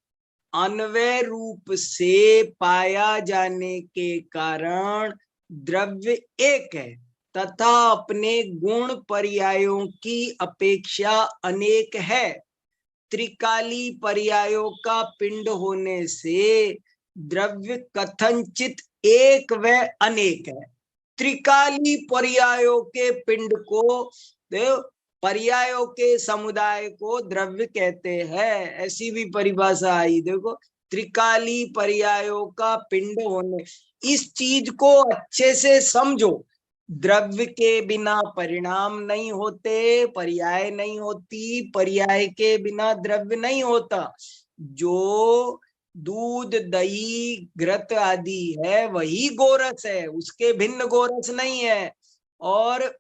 अन्वय रूप से पाया जाने के कारण द्रव्य एक है, तथा अपने गुण पर्यायों की अपेक्षा अनेक है। त्रिकाली पर्यायों का पिंड होने से द्रव्य कथनचित एक व अनेक है। त्रिकाली पर्यायों के पिंड को, पर्यायों के समुदाय को द्रव्य कहते हैं, ऐसी भी परिभाषा आई। देखो, त्रिकाली पर्यायों का पिंड होने, इस चीज को अच्छे से समझो। द्रव्य के बिना परिणाम नहीं होते, पर्याय नहीं होती, पर्याय के बिना द्रव्य नहीं होता। जो दूध दही घृत आदि है वही गोरस है, उसके भिन्न गोरस नहीं है। और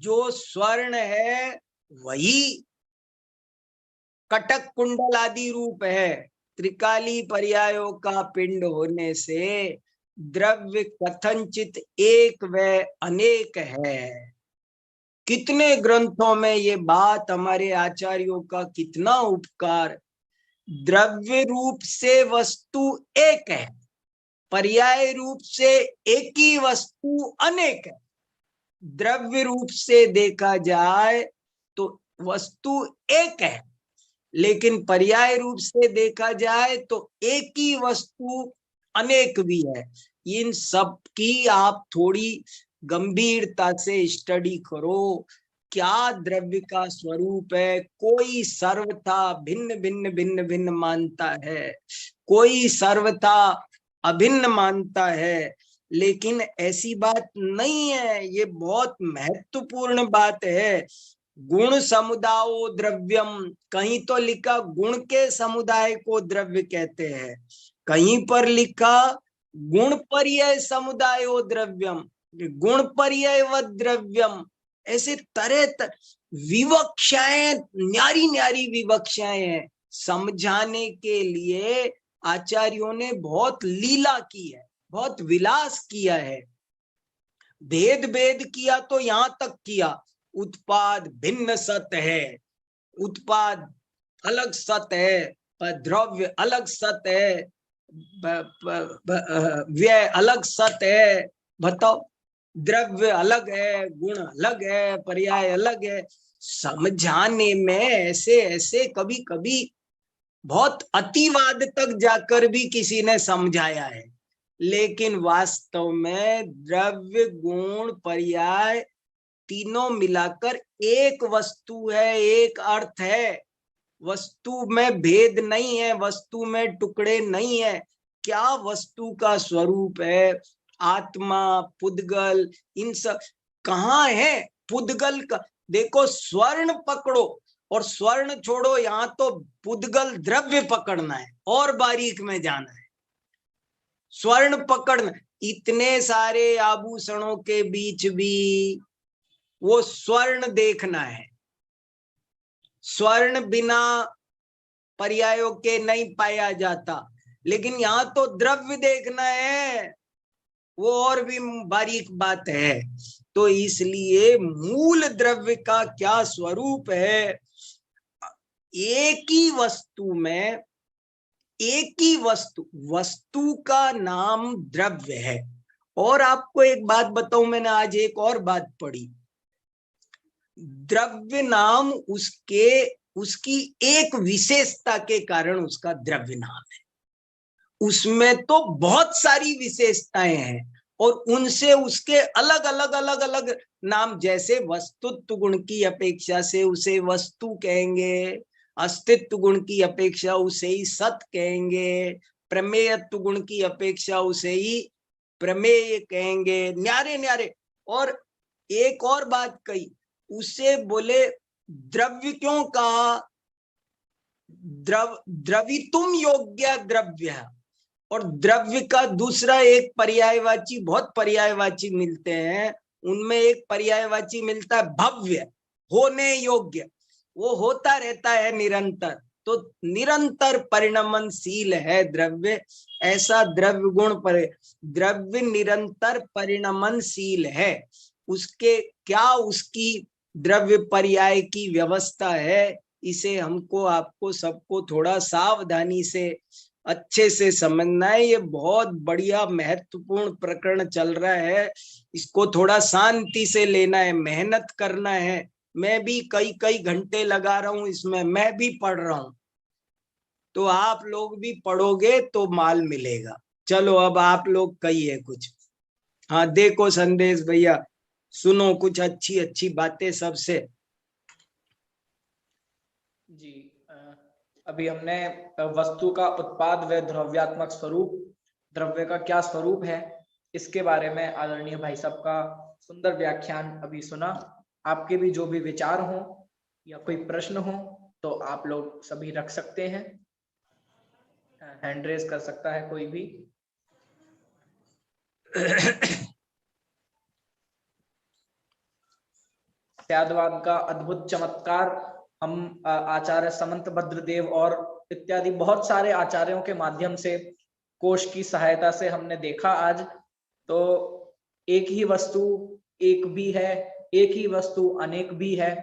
जो स्वर्ण है वही कटक कुंडल आदि रूप है। त्रिकाली पर्यायों का पिंड होने से द्रव्य कथनचित एक व अनेक है। कितने ग्रंथों में ये बात, हमारे आचार्यों का कितना उपकार। द्रव्य रूप से वस्तु एक है, पर्याय रूप से एक ही वस्तु अनेक है। द्रव्य रूप से देखा जाए तो वस्तु एक है, लेकिन पर्याय रूप से देखा जाए तो एक ही वस्तु अनेक भी है। इन सब की आप थोड़ी गंभीरता से स्टडी करो। क्या द्रव्य का स्वरूप है। कोई सर्वथा भिन्न भिन्न भिन्न भिन्न मानता है, कोई सर्वथा अभिन्न मानता है, लेकिन ऐसी बात नहीं है। ये बहुत महत्वपूर्ण बात है। गुण समुदायो द्रव्यम, कहीं तो लिखा गुण के समुदाय को द्रव्य कहते हैं, कहीं पर लिखा गुण पर्याय समुदायो द्रव्यम, गुण पर्याय व द्रव्यम। ऐसे तरह विवक्षाएं, न्यारी न्यारी विवक्षाएं हैं। समझाने के लिए आचार्यों ने बहुत लीला की है, बहुत विलास किया है। भेद भेद किया तो यहां तक किया, उत्पाद भिन्न सत है, उत्पाद अलग सत है, द्रव्य अलग सत है, व्यय अलग सत है। बताओ, द्रव्य अलग है, गुण अलग है, पर्याय अलग है। समझाने में ऐसे ऐसे कभी कभी बहुत अतिवाद तक जाकर भी किसी ने समझाया है, लेकिन वास्तव में द्रव्य गुण पर्याय तीनों मिलाकर एक वस्तु है, एक अर्थ है। वस्तु में भेद नहीं है, वस्तु में टुकड़े नहीं है। क्या वस्तु का स्वरूप है। आत्मा, पुद्गल, इन सब कहाँ है। पुद्गल का देखो, स्वर्ण पकड़ो और स्वर्ण छोड़ो, यहाँ तो पुद्गल द्रव्य पकड़ना है और बारीक में जाना है। स्वर्ण पकड़ना, इतने सारे आभूषणों के बीच भी वो स्वर्ण देखना है। स्वर्ण बिना पर्यायों के नहीं पाया जाता, लेकिन यहाँ तो द्रव्य देखना है, वो और भी बारीक बात है। तो इसलिए मूल द्रव्य का क्या स्वरूप है। एक ही वस्तु में, एक ही वस्तु, वस्तु का नाम द्रव्य है। और आपको एक बात बताऊं, मैंने आज एक और बात पढ़ी। द्रव्य नाम उसकी एक विशेषता के कारण उसका द्रव्य नाम है। उसमें तो बहुत सारी विशेषताएं हैं और उनसे उसके अलग अलग अलग अलग नाम, जैसे वस्तुत्व गुण की अपेक्षा से उसे वस्तु कहेंगे, अस्तित्व गुण की अपेक्षा उसे ही सत कहेंगे, प्रमेयत्व गुण की अपेक्षा उसे ही प्रमेय कहेंगे, न्यारे न्यारे। और एक और बात कही, उसे बोले द्रव्य क्यों कहा। द्रवितुम योग्य द्रव्य। और द्रव्य का दूसरा एक पर्यायवाची, बहुत पर्यायवाची मिलते हैं, उनमें एक पर्यायवाची मिलता है भव्य, होने योग्य। वो होता रहता है निरंतर, तो निरंतर परिणमनशील है द्रव्य। ऐसा द्रव्य गुण पर द्रव्य निरंतर परिणमनशील है। उसके क्या, उसकी द्रव्य पर्याय की व्यवस्था है, इसे हमको आपको सबको थोड़ा सावधानी से अच्छे से समझना है। ये बहुत बढ़िया महत्वपूर्ण प्रकरण चल रहा है, इसको थोड़ा शांति से लेना है, मेहनत करना है। मैं भी कई कई घंटे लगा रहा हूं इसमें, मैं भी पढ़ रहा हूं, तो आप लोग भी पढ़ोगे तो माल मिलेगा। चलो अब आप लोग कहिए कुछ। हाँ देखो संदेश भैया, सुनो कुछ अच्छी अच्छी बातें सबसे। जी, अभी हमने वस्तु का उत्पाद व द्रव्यात्मक स्वरूप, द्रव्य का क्या स्वरूप है, इसके बारे में आदरणीय भाई साहब का सुंदर व्याख्यान अभी सुना। आपके भी जो भी विचार हो या कोई प्रश्न हो तो आप लोग सभी रख सकते हैं, हैंड रेज कर सकता है कोई भी। सत्यादवाद का अद्भुत चमत्कार हम आचार्य समंत भद्रदेव और इत्यादि बहुत सारे आचार्यों के माध्यम से, कोश की सहायता से हमने देखा आज। तो एक ही वस्तु एक भी है, एक ही वस्तु अनेक भी है।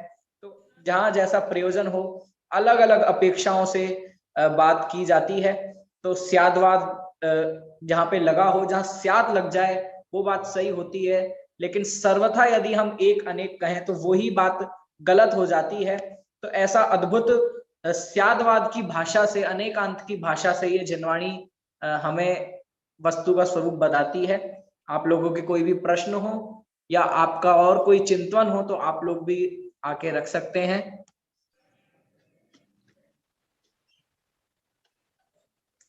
तो जहां जैसा प्रयोजन हो, अलग अलग अपेक्षाओं से बात की जाती है। तो स्यादवाद जहां पे लगा हो, जहां स्याद लग जाए, वो बात सही होती है। लेकिन सर्वथा यदि हम एक अनेक कहें तो वही बात गलत हो जाती है। तो ऐसा अद्भुत स्यादवाद की भाषा से, अनेकांत की भाषा से ये जिनवाणी हमें वस्तु का स्वरूप बताती है। आप लोगों के कोई भी प्रश्न हो या आपका और कोई चिंतन हो तो आप लोग भी आके रख सकते हैं।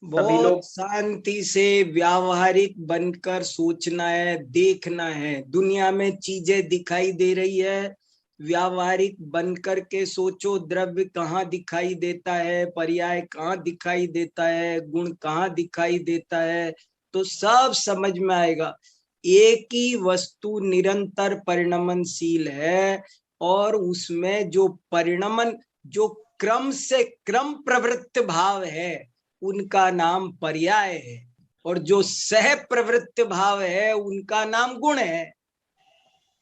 सभी लोग बहुत शांति से व्यावहारिक बनकर सोचना है, देखना है। दुनिया में चीजें दिखाई दे रही है, व्यावहारिक बनकर के सोचो। द्रव्य कहाँ दिखाई देता है, पर्याय कहाँ दिखाई देता है, गुण कहाँ दिखाई देता है, तो सब समझ में आएगा। एक ही वस्तु निरंतर परिणमनशील है, और उसमें जो परिणमन, जो क्रम से क्रम प्रवृत्त भाव है, उनका नाम पर्याय है। और जो सह प्रवृत्त भाव है, उनका नाम गुण है।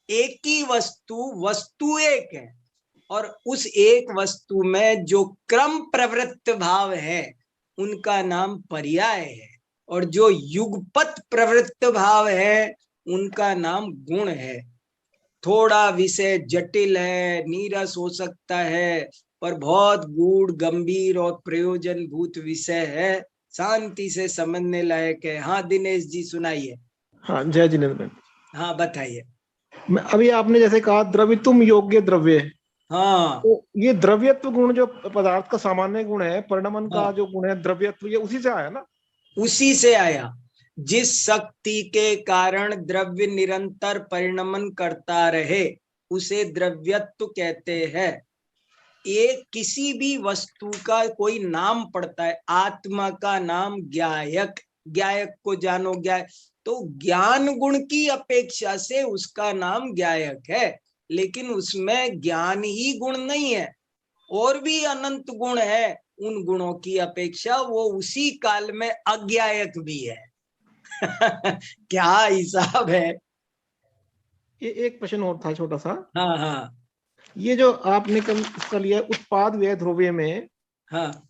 एक ही वस्तु, वस्तु एक है, और उस एक वस्तु में जो क्रम प्रवृत्त भाव है, उनका नाम पर्याय है। और जो युगपत प्रवृत्त भाव है, उनका नाम गुण है। थोड़ा विषय जटिल है, नीरस हो सकता है, पर बहुत गूढ़, गंभीर और प्रयोजन भूत विषय है। शांति से समझने लायक है। हाँ दिनेश जी, सुनाइए। हाँ, जय जिनेन्द्र। हाँ बताइए। अभी आपने जैसे कहा द्रवितुम योग्य द्रव्य, हाँ तो ये द्रव्यत्व गुण जो पदार्थ का सामान्य गुण है, परिणमन का हाँ, जो गुण है द्रव्यत्व, ये उसी से आया ना? उसी से आया। जिस शक्ति के कारण द्रव्य निरंतर परिणमन करता रहे, उसे द्रव्यत्व कहते हैं। एक किसी भी वस्तु का कोई नाम पड़ता है। आत्मा का नाम ज्ञायक, ज्ञायक को जानो, ज्ञायक। तो ज्ञान गुण की अपेक्षा से उसका नाम ज्ञायक है, लेकिन उसमें ज्ञान ही गुण नहीं है, और भी अनंत गुण है। उन गुणों की अपेक्षा वो उसी काल में अज्ञायक भी है। क्या हिसाब है। ये एक प्रश्न और था छोटा सा। हाँ हाँ ये जो आपने इसका लिया उत्पाद व्यय ध्रुवीय में, हाँ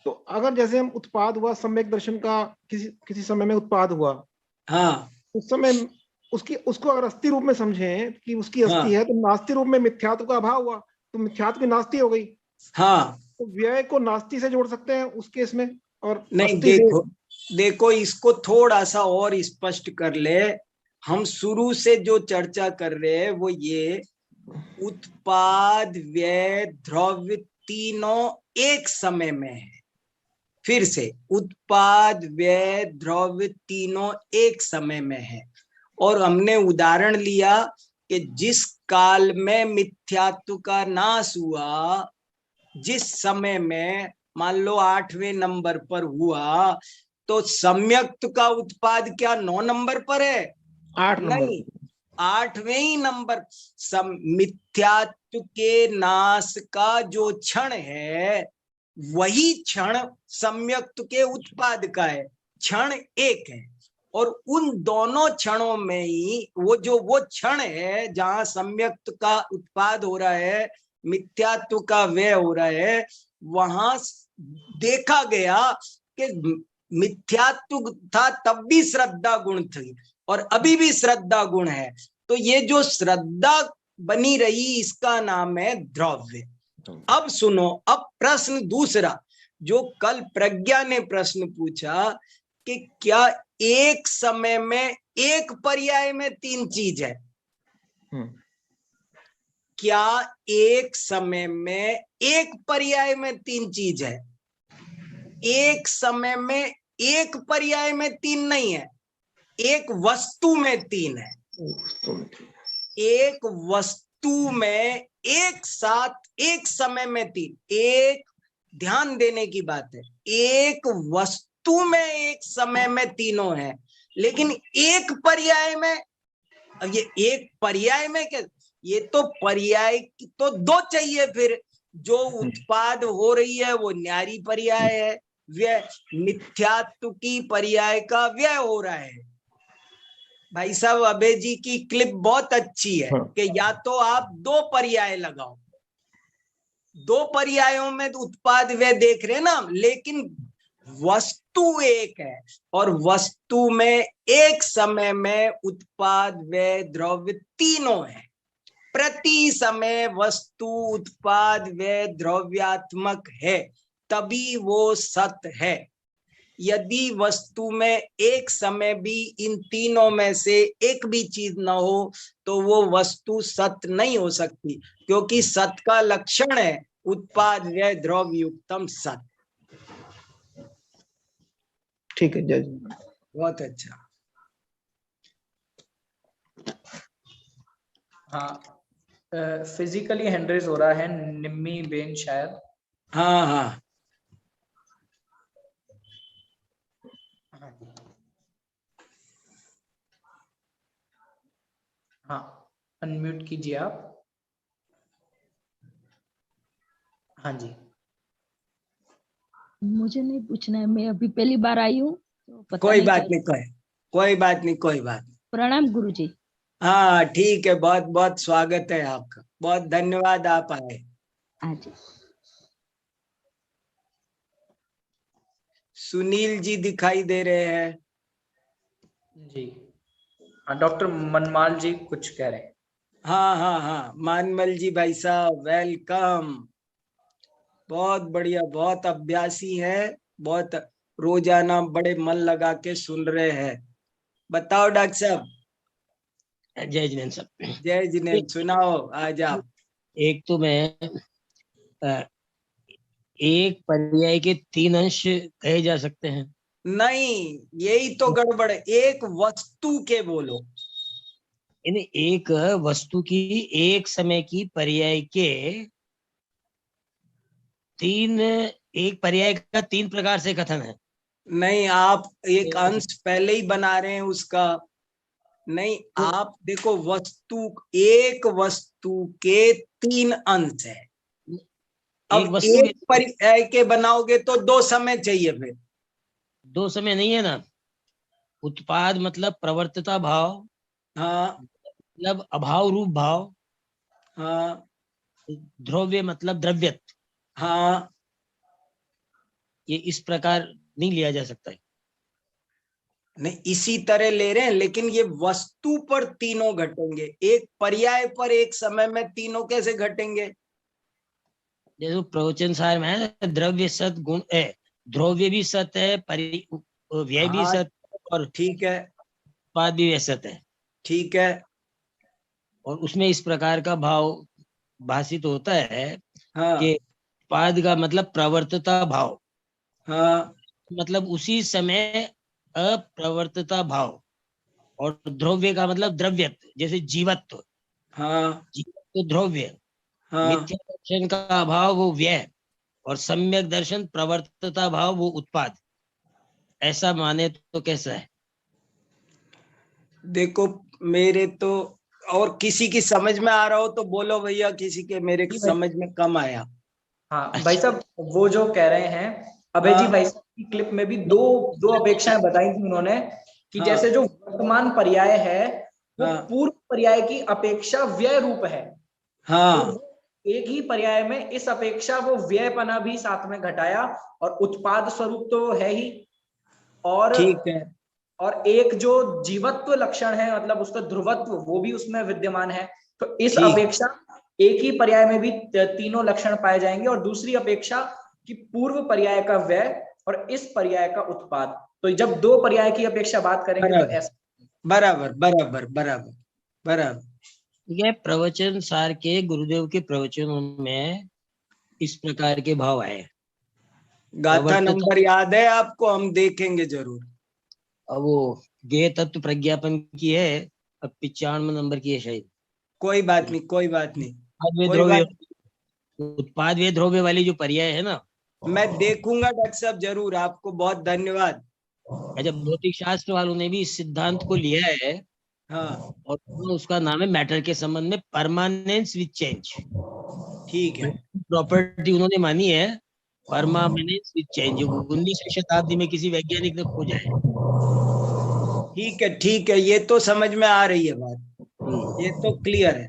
तो अगर जैसे हम उत्पाद हुआ, सम्यक दर्शन का किसी समय में उत्पाद हुआ, हाँ उस समय उसको अगर अस्थि रूप में समझें कि उसकी अस्थि हाँ है, तो नास्ति रूप में मिथ्यात्व का अभाव हुआ, तो मिथ्यात्व की नास्ति हो गई। हाँ। तो व्यय को नास्ति से जोड़ सकते हैं उस केस में, और नहीं, अस्थि से। देखो इसको थोड़ा सा और स्पष्ट कर ले। हम शुरू से जो चर्चा कर रहे हैं वो ये, उत्पाद व्यय द्रव्य तीनों एक समय में है। फिर से, उत्पाद व्यय द्रव्य तीनों एक समय में है। और हमने उदाहरण लिया कि जिस काल में मिथ्यात्व का नाश हुआ, जिस समय में मान लो 8वें नंबर पर हुआ, तो सम्यक्त का उत्पाद क्या 9 नंबर पर है? 8 नंबर नहीं, 8वें ही नंबर। मिथ्यात्व के नाश का जो क्षण है, वही क्षण सम्यक्त के उत्पाद का है। क्षण एक है, और उन दोनों क्षणों में ही वो क्षण है जहां सम्यक्त का उत्पाद हो रहा है, मिथ्यात्व का व्यय हो रहा है। वहां देखा गया कि मिथ्यात्व था तब भी श्रद्धा गुण थी, और अभी भी श्रद्धा गुण है। तो ये जो श्रद्धा बनी रही, इसका नाम है द्रव्य। अब सुनो, अब प्रश्न दूसरा जो कल प्रज्ञा ने प्रश्न पूछा कि क्या एक समय में एक पर्याय में 3 चीज है? क्या एक समय में एक पर्याय में 3 चीज है? एक समय में एक पर्याय में 3 नहीं है, एक वस्तु में 3 है। एक वस्तु में एक साथ एक समय में 3, एक ध्यान देने की बात है, एक वस्तु में एक समय में तीनों है। लेकिन एक पर्याय में, अब ये एक पर्याय में क्या, ये तो पर्याय तो 2 चाहिए। फिर जो उत्पाद हो रही है वो न्यारी पर्याय है, व्यय मिथ्यात्व की पर्याय का व्यय हो रहा है। भाई साहब अभय जी की क्लिप बहुत अच्छी है कि या तो आप दो पर्याय लगाओ, दो पर्यायों में तो उत्पाद व्यय देख रहे हैं ना, लेकिन वस्तु एक है और वस्तु में एक समय में उत्पाद व्यय द्रव्य तीनों है। प्रति समय वस्तु उत्पाद व्यय द्रव्यात्मक है, तभी वो सत्य है। यदि वस्तु में एक समय भी इन तीनों में से एक भी चीज न हो तो वो वस्तु सत्य नहीं हो सकती, क्योंकि सत्य का लक्षण है उत्पाद व्यय द्रव्य युक्तम सत्य। ठीक है जय जी। बहुत अच्छा। हाँ, फिजिकली हैंडरेज हो रहा है निम्मी बेन शायद। हाँ हाँ हाँ, अनम्यूट कीजिए आप। हाँ जी। मुझे नहीं पूछना है, मैं अभी पहली बार आई हूँ तो पता कोई नहीं बात चल। नहीं, कोई बात नहीं, कोई बात नहीं। प्रणाम गुरुजी। हाँ ठीक है, बहुत बहुत स्वागत है आपका, बहुत धन्यवाद आप आए। हाँ जी। सुनील जी दिखाई दे रहे हैं। जी हाँ, डॉक्टर मनमाल जी कुछ कह रहे हैं। हाँ हाँ हाँ, मानमल जी भाई साहब वेलकम। बहुत बढ़िया, बहुत अभ्यासी है, बहुत रोजाना बड़े मन लगा के सुन रहे हैं। बताओ डॉक्टर साहब। जय जिनेन्द्र साहब। जय जिनेन्द्र, सुनाओ आज आप। एक तो मैं एक पर्याय के तीन अंश कहे जा सकते हैं? नहीं, यही तो गड़बड़ है, एक वस्तु के बोलो। यानी एक वस्तु की एक समय की पर्याय के तीन, एक पर्याय का तीन प्रकार से कथन है। नहीं, आप एक अंश पहले ही बना रहे हैं उसका। नहीं, आप देखो, वस्तु, एक वस्तु के तीन अंश है। अब वस्तु एक पर्याय के बनाओगे तो दो समय चाहिए, फिर दो समय नहीं है ना। उत्पाद मतलब प्रवर्तता भाव, हाँ मतलब अभाव रूप भाव, हाँ द्रव्य मतलब द्रव्यत्व। हाँ, ये इस प्रकार नहीं लिया जा सकता है। नहीं इसी तरह ले रहे हैं, लेकिन ये वस्तु पर तीनों घटेंगे, एक पर्याय पर एक समय में तीनों कैसे घटेंगे? जैसे प्रवचन सार में है, द्रव्य सत गुण है, द्रव्य भी सत है, व्यय भी हाँ सत और ठीक है, उत्पाद भी वह सत है। ठीक है। और उसमें इस प्रकार का भाव भाषित होता है हाँ कि उत्पाद का मतलब प्रवर्तता भाव, हाँ मतलब उसी समय अप्रवर्तता भाव, और द्रव्य का मतलब द्रव्यत्व, जैसे जीवत्व, हाँ जीवत्व द्रव्य, हाँ, मिथ्या दर्शन का अभाव वो व्यय, और सम्यक दर्शन प्रवर्तता भाव वो उत्पाद। ऐसा माने तो कैसा है? देखो मेरे तो, और किसी की समझ में आ रहा हो तो बोलो भैया, किसी के मेरे जी भाई। समझ में कम आया। हाँ भाई साहब, वो जो कह रहे हैं अभय जी हाँ भाई साहब की क्लिप में भी दो दो अपेक्षाएं बताई थी उन्होंने कि हाँ जैसे जो वर्तमान पर्याय है वो हाँ पूर्व पर्याय की अपेक्षा व्यय रूप है, तो हाँ, एक ही पर्याय में इस अपेक्षा वो व्ययपना भी साथ में घटाया, और उत्पाद स्वरूप तो है ही, ठीक है। और एक जो जीवत्व लक्षण है मतलब उसका ध्रुवत्व वो भी उसमें विद्यमान है। तो इस ठीक, अपेक्षा एक ही पर्याय में भी तीनों लक्षण पाए जाएंगे, और दूसरी अपेक्षा कि पूर्व पर्याय का व्यय और इस पर्याय का उत्पाद। तो जब दो पर्याय की अपेक्षा बात करेंगे तो बराबर ऐसा। बराबर बराबर बराबर बराबर। ये प्रवचन सार के गुरुदेव के प्रवचनों में इस प्रकार के भाव आए। गाथा नंबर याद है आपको? हम देखेंगे जरूर। अब वो गेय तत्व प्रज्ञापन की है, अब 95 नंबर की है शायद। कोई बात नहीं, कोई बात नहीं, उत्पाद वे कोई द्रव्य, बात। उत्पाद वे द्रव्य वाली जो पर्याय है ना, मैं देखूंगा डॉक्टर साहब जरूर, आपको बहुत धन्यवाद। जब भौतिक शास्त्र वालों ने भी इस सिद्धांत को लिया है, हाँ और उसका नाम है मैटर के संबंध में परमानेंस विद चेंज। ठीक है, प्रॉपर्टी उन्होंने मानी है, परमानेंस विद चेंज, 19वीं शताब्दी में किसी वैज्ञानिक ने खोजा है। ठीक है, ये तो समझ में आ रही है बात, ये तो क्लियर है,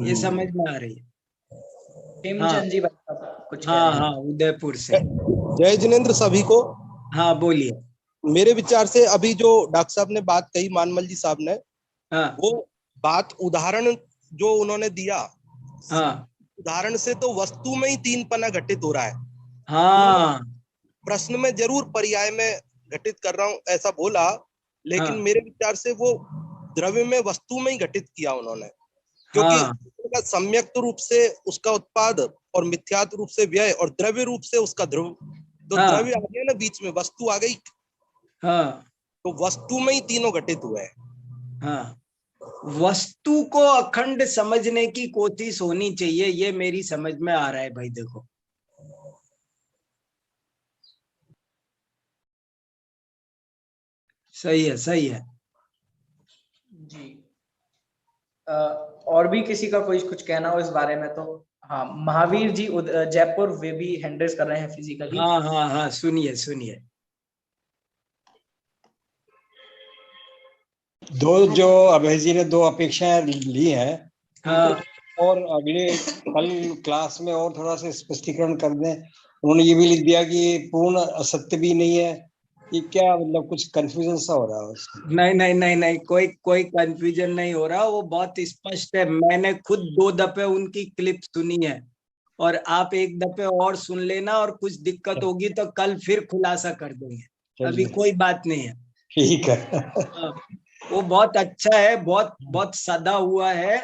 ये समझ में आ रही है। हेमचंद जी भाई साहब कुछ कह हाँ रहे हैं। हाँ, उदयपुर से। जय जिनेन्द्र सभी को। हाँ बोलिए। मेरे विचार से अभी जो डॉक्टर साहब ने बात कही, मानमल जी साहब ने, हाँ वो बात उदाहरण जो उन्होंने दिया, हाँ उदाहरण से तो वस्तु में ही 3 पना घटित हो रहा है। हाँ प्रश्न में जरूर पर्याय में घटित कर रहा हूं ऐसा बोला, लेकिन हाँ मेरे विचार से वो द्रव्य में वस्तु में ही घटित किया उन्होंने, क्योंकि हाँ उसका सम्यक रूप से उसका उत्पाद और मिथ्यात्व रूप से व्यय और द्रव्य रूप से उसका ध्रुव, तो हाँ द्रव्य आ गया ना बीच में, वस्तु आ गई, हाँ तो वस्तु में ही तीनों घटित हुए हैं। हाँ, वस्तु को अखंड समझने की कोशिश होनी चाहिए, ये मेरी समझ में आ रहा है भाई। देखो सही है, सही है। जी और भी किसी का कोई कुछ कहना हो इस बारे में तो? हाँ, महावीर जी जयपुर, वे भी हैंड रेज कर रहे हैं फिजिकली। हाँ हाँ हाँ, सुनिए सुनिए। जो अभय जी ने 2 अपेक्षाएं ली हैं, हाँ और अगले कल क्लास में और थोड़ा सा स्पष्टीकरण कर दें। उन्होंने ये भी लिख दिया कि ये पूर्ण असत्य भी नहीं है, ये क्या मतलब कुछ कंफ्यूजन सा हो रहा है उसमें। नहीं नहीं नहीं नहीं, कोई कंफ्यूजन नहीं हो रहा, वो बहुत स्पष्ट है। मैंने खुद 2 दफे उनकी क्लिप सुनी है, और आप एक दफे और सुन लेना, और कुछ दिक्कत होगी तो कल फिर खुलासा कर देंगे, अभी कोई बात नहीं है। ठीक है। हाँ, वो बहुत अच्छा है, बहुत बहुत सदा हुआ है,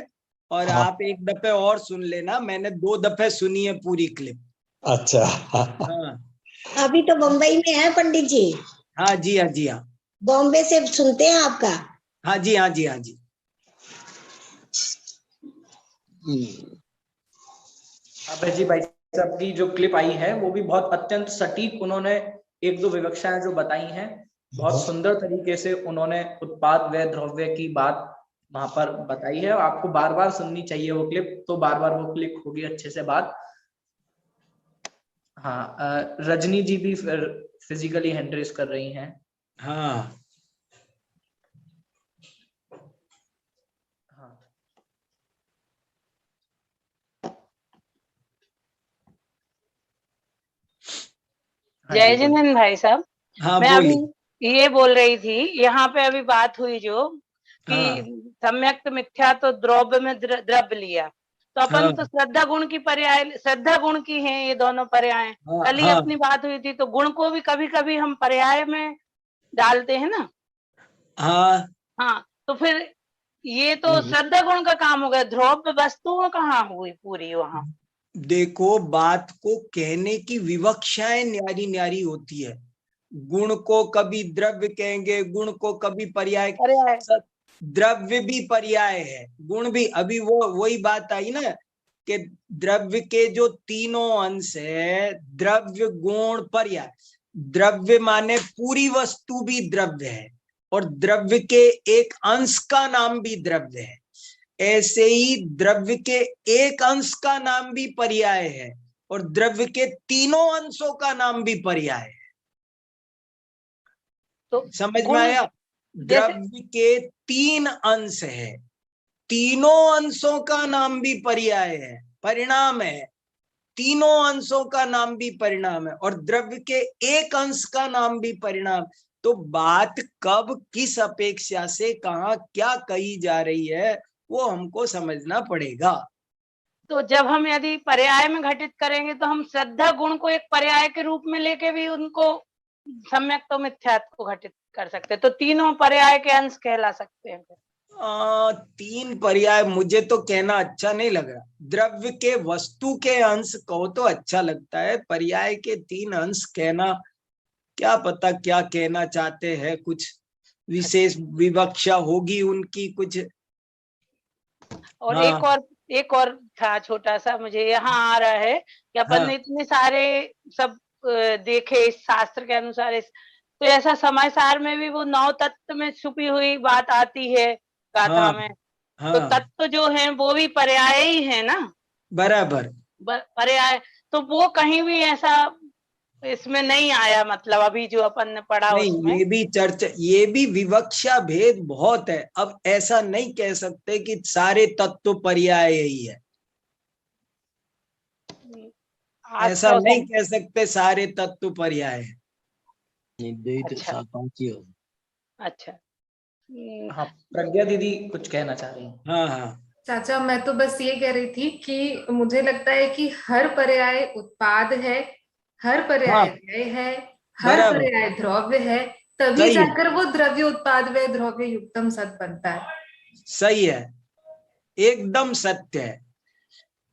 और हाँ। आप एक दफे और सुन लेना, मैंने 2 दफे सुनी है पूरी क्लिप। अच्छा। हाँ अभी तो बम्बई में है पंडित जी। हाँ जी, हाँ जी, हाँ बॉम्बे से सुनते हैं आपका। हाँ जी, हाँ जी, हाँ जी। अभय जी भाई साहब की जो क्लिप आई है वो भी बहुत अत्यंत सटीक, उन्होंने 1-2 विवक्षाएं जो बताई हैं, बहुत सुंदर तरीके से उन्होंने उत्पाद व द्रव्य की बात वहां पर बताई है। आपको बार बार सुननी चाहिए वो क्लिप, तो बार बार वो क्लिक होगी अच्छे से बात। हाँ, रजनी जी भी फिजिकली हैंड रेज कर रही हैं। हाँ जय जिनेन्द्र भाई साहब। हाँ, मैं अभी बोलिए। ये बोल रही थी, यहाँ पे अभी बात हुई जो कि हाँ सम्यक्त मिथ्या तो द्रव्य में द्रव्य लिया, तो अपन हाँ तो श्रद्धा गुण की पर्याय, श्रद्धा गुण की हैं ये दोनों पर्याय। हाँ कल ही हाँ अपनी बात हुई थी, तो गुण को भी कभी कभी हम पर्याय में डालते हैं ना। हाँ हाँ, तो फिर ये तो श्रद्धा गुण का काम हो गया, द्रव्य वस्तुओं कहाँ हुई पूरी वहां। देखो, बात को कहने की विवक्षाएं न्यारी न्यारी होती है। गुण को कभी द्रव्य कहेंगे, गुण को कभी पर्याय। द्रव्य भी पर्याय है, गुण भी। अभी वही बात आई ना कि द्रव्य के जो 3 अंश है, द्रव्य गुण पर्याय। द्रव्य माने पूरी वस्तु भी द्रव्य है, और द्रव्य के एक अंश का नाम भी द्रव्य है। ऐसे ही द्रव्य के एक अंश का नाम भी पर्याय है, और द्रव्य के 3 अंशों का नाम भी पर्याय है। तो समझ में आया? द्रव्य के 3 अंश है, तीनों अंशों का नाम भी पर्याय है, परिणाम है। तीनों अंशों का नाम भी परिणाम है, और द्रव्य के एक अंश का नाम भी परिणाम। तो बात कब किस अपेक्षा से कहाँ क्या कही जा रही है, वो हमको समझना पड़ेगा। तो जब हम यदि पर्याय में घटित करेंगे तो हम श्रद्धा गुण को एक पर्याय के रूप में लेके भी उनको सम्यक तो मिथ्यात्व को घटित कर सकते हैं, तो तीनों पर्याय के अंश कहला सकते हैं। 3 पर्याय मुझे तो कहना अच्छा नहीं लग रहा। द्रव्य के वस्तु के अंश कहो तो अच्छा लगता है, पर्याय के 3 अंश कहना क्या पता क्या कहना चाहते हैं, कुछ विशेष विवक्षा होगी उनकी कुछ। और हाँ, एक और था छोटा सा, मुझे यहाँ आ रहा है कि अपन ने इतने सारे सब देखे इस शास्त्र के अनुसार, तो ऐसा समय सार में भी वो 9 तत्व में छुपी हुई बात आती है गाथा में, तो तत्व जो है वो भी पर्याय ही है ना। बराबर। पर्याय, तो वो कहीं भी ऐसा इसमें नहीं आया, मतलब अभी जो अपन ने पढ़ा नहीं, उसमें। ये भी चर्चा, ये भी विवक्षा भेद बहुत है। अब ऐसा नहीं कह सकते कि सारे तत्व पर्याय यही है, आज ऐसा तो नहीं कह सकते सारे तत्व पर्याय है। द्वैत अच्छा। सापांची हो। अच्छा। हाँ, प्रज्ञा दीदी कुछ कहना चाह रही हैं। हाँ हाँ चाचा, मैं तो बस ये कह रही थी कि मुझे लगता है कि हर पर्याय उत्पाद है, हर पर्याय हाँ, व्यय है, हर बराबर, पर्याय द्रव्य है, तभी सही है, जाकर वो द्रव्य उत्पाद व्यय द्रव्य युक्तम सत बनता है। सही है, एकदम सत्य है।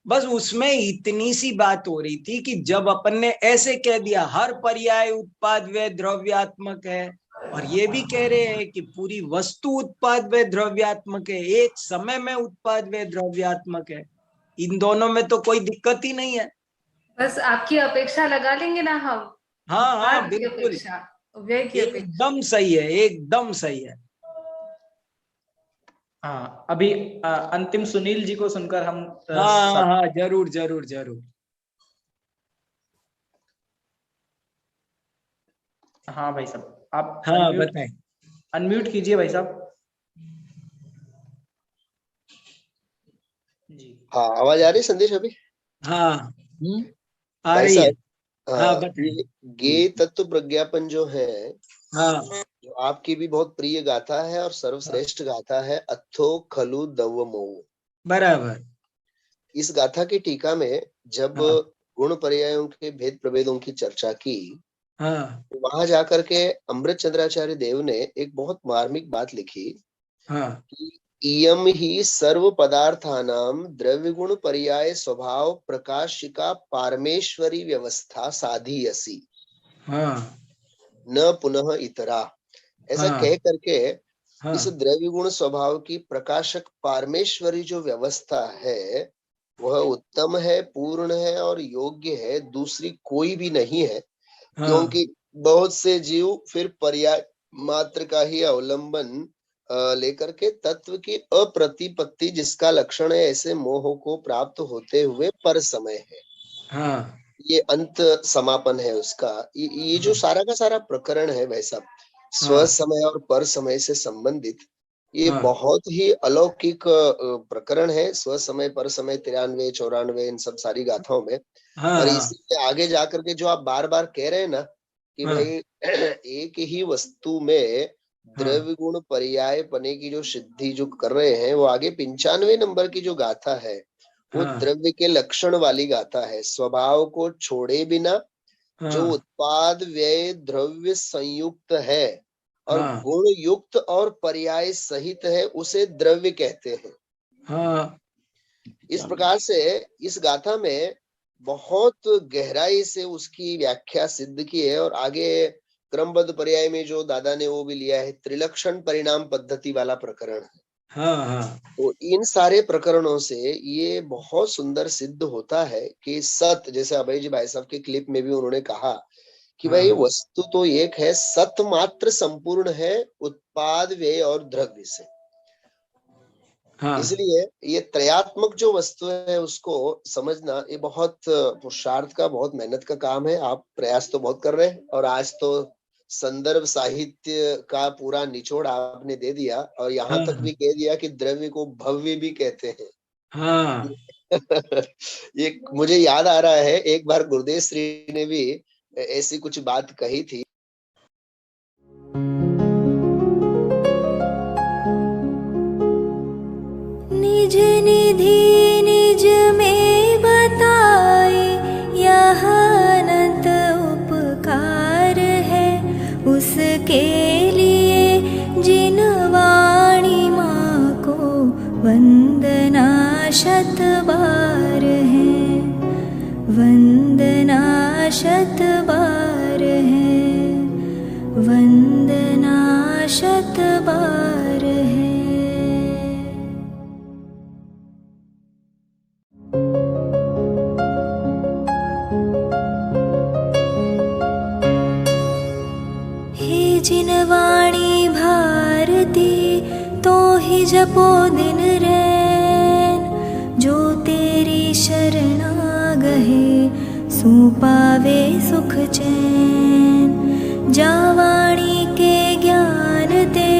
बस उसमें इतनी सी बात हो रही थी कि जब अपन ने ऐसे कह दिया हर पर्याय उत्पाद व द्रव्यात्मक है, और ये भी कह रहे हैं कि पूरी वस्तु उत्पाद व द्रव्यात्मक है, एक समय में उत्पाद व द्रव्यात्मक है, इन दोनों में तो कोई दिक्कत ही नहीं है। बस आपकी अपेक्षा लगा लेंगे ना हम, हाँ हाँ, उत्पाद की बिल्कुल, अपेक्षा, व्यय की अपेक्षा। एकदम सही है, एकदम सही है। हाँ, अभी अंतिम सुनील जी को सुनकर हम हाँ हाँ, जरूर जरूर जरूर। हाँ भाई साहब, आप हाँ बताएं। अनम्यूट कीजिए भाई साहब जी। हाँ, आवाज आ रही है संदेश अभी? हाँ आ भाई रही है। साहब, हाँ बताएं। ये गे तत्व प्रज्ञापन जो है, हाँ जो आपकी भी बहुत प्रिय गाथा है और सर्वश्रेष्ठ गाथा है, अथो खलु दव्वमो। बराबर। इस गाथा की टीका में जब हाँ गुण पर्यायों के भेद प्रभेदों की चर्चा की, हाँ तो वहां जाकर के अमृत चंद्राचार्य देव ने एक बहुत मार्मिक बात लिखी हाँ कि इयम ही सर्व पदार्थानाम द्रव्य गुण पर्याय स्वभाव प्रकाशिका पारमेश्वरी व्यवस्था साधीयसी हाँ न पुनः इतरा। ऐसा हाँ कह करके हाँ इस द्रव्य गुण स्वभाव की प्रकाशक पारमेश्वरी जो व्यवस्था है वह उत्तम है, पूर्ण है और योग्य है, दूसरी कोई भी नहीं है। हाँ क्योंकि बहुत से जीव फिर पर्याय मात्र का ही अवलंबन लेकर के तत्व की अप्रतिपत्ति जिसका लक्षण है ऐसे मोह को प्राप्त होते हुए पर समय है। हाँ ये अंत समापन है उसका। ये जो सारा का सारा प्रकरण है वैसा स्व हाँ समय और पर समय से संबंधित, ये हाँ बहुत ही अलौकिक प्रकरण है। स्व समय पर समय 93 94 इन सब सारी गाथाओं में। हाँ और हाँ इसी आगे जाकर के जो आप बार बार कह रहे हैं ना कि हाँ भाई एक ही वस्तु में हाँ द्रव्य गुण पर्याय पने की जो सिद्धि जो कर रहे हैं, वो आगे 95 नंबर की जो गाथा है वो हाँ द्रव्य के लक्षण वाली गाथा है। स्वभाव को छोड़े बिना जो हाँ उत्पाद व्यय द्रव्य संयुक्त है और हाँ गुण युक्त और पर्याय सहित है उसे द्रव्य कहते हैं। हाँ इस प्रकार से इस गाथा में बहुत गहराई से उसकी व्याख्या सिद्ध की है। और आगे क्रमबद्ध पर्याय में जो दादा ने वो भी लिया है, त्रिलक्षण परिणाम पद्धति वाला प्रकरण है। हाँ हाँ तो इन सारे प्रकरणों से ये बहुत सुंदर सिद्ध होता है कि सत, जैसे अभय जी भाई साहब के क्लिप में भी उन्होंने कहा कि भाई वस्तु तो एक है, सत मात्र संपूर्ण है उत्पाद व्यय और द्रव्य से। हाँ इसलिए ये त्रयात्मक जो वस्तु है उसको समझना ये बहुत पुरुषार्थ का, बहुत मेहनत का काम है। आप प्रयास तो बहुत कर रहे हैं और आज तो संदर्भ साहित्य का पूरा निचोड़ आपने दे दिया और यहाँ तक भी कह दिया कि द्रव्य को भव्य भी कहते हैं। हाँ ये मुझे याद आ रहा है, एक बार गुरुदेव श्री ने भी ऐसी कुछ बात कही थी। निज निधि निज में बताए यह अनंत उपकार है, उसके लिए जिन वाणी माँ को वंदना शत बार है, वंदना शत बार है, वंदना शत बार है। हे जिन वाणी भारती तो ही जपो दिन रैन, जो तेरी शरणागति गहे सुपावे सुख चैन। जावाणी के ज्ञान ते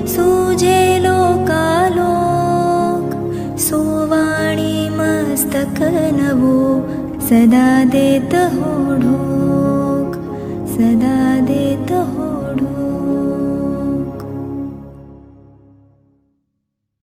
सूझे लोकालोक, सोवाणी मस्तक नवो सदा देत हो ढोक, सदा देत हो ढोक।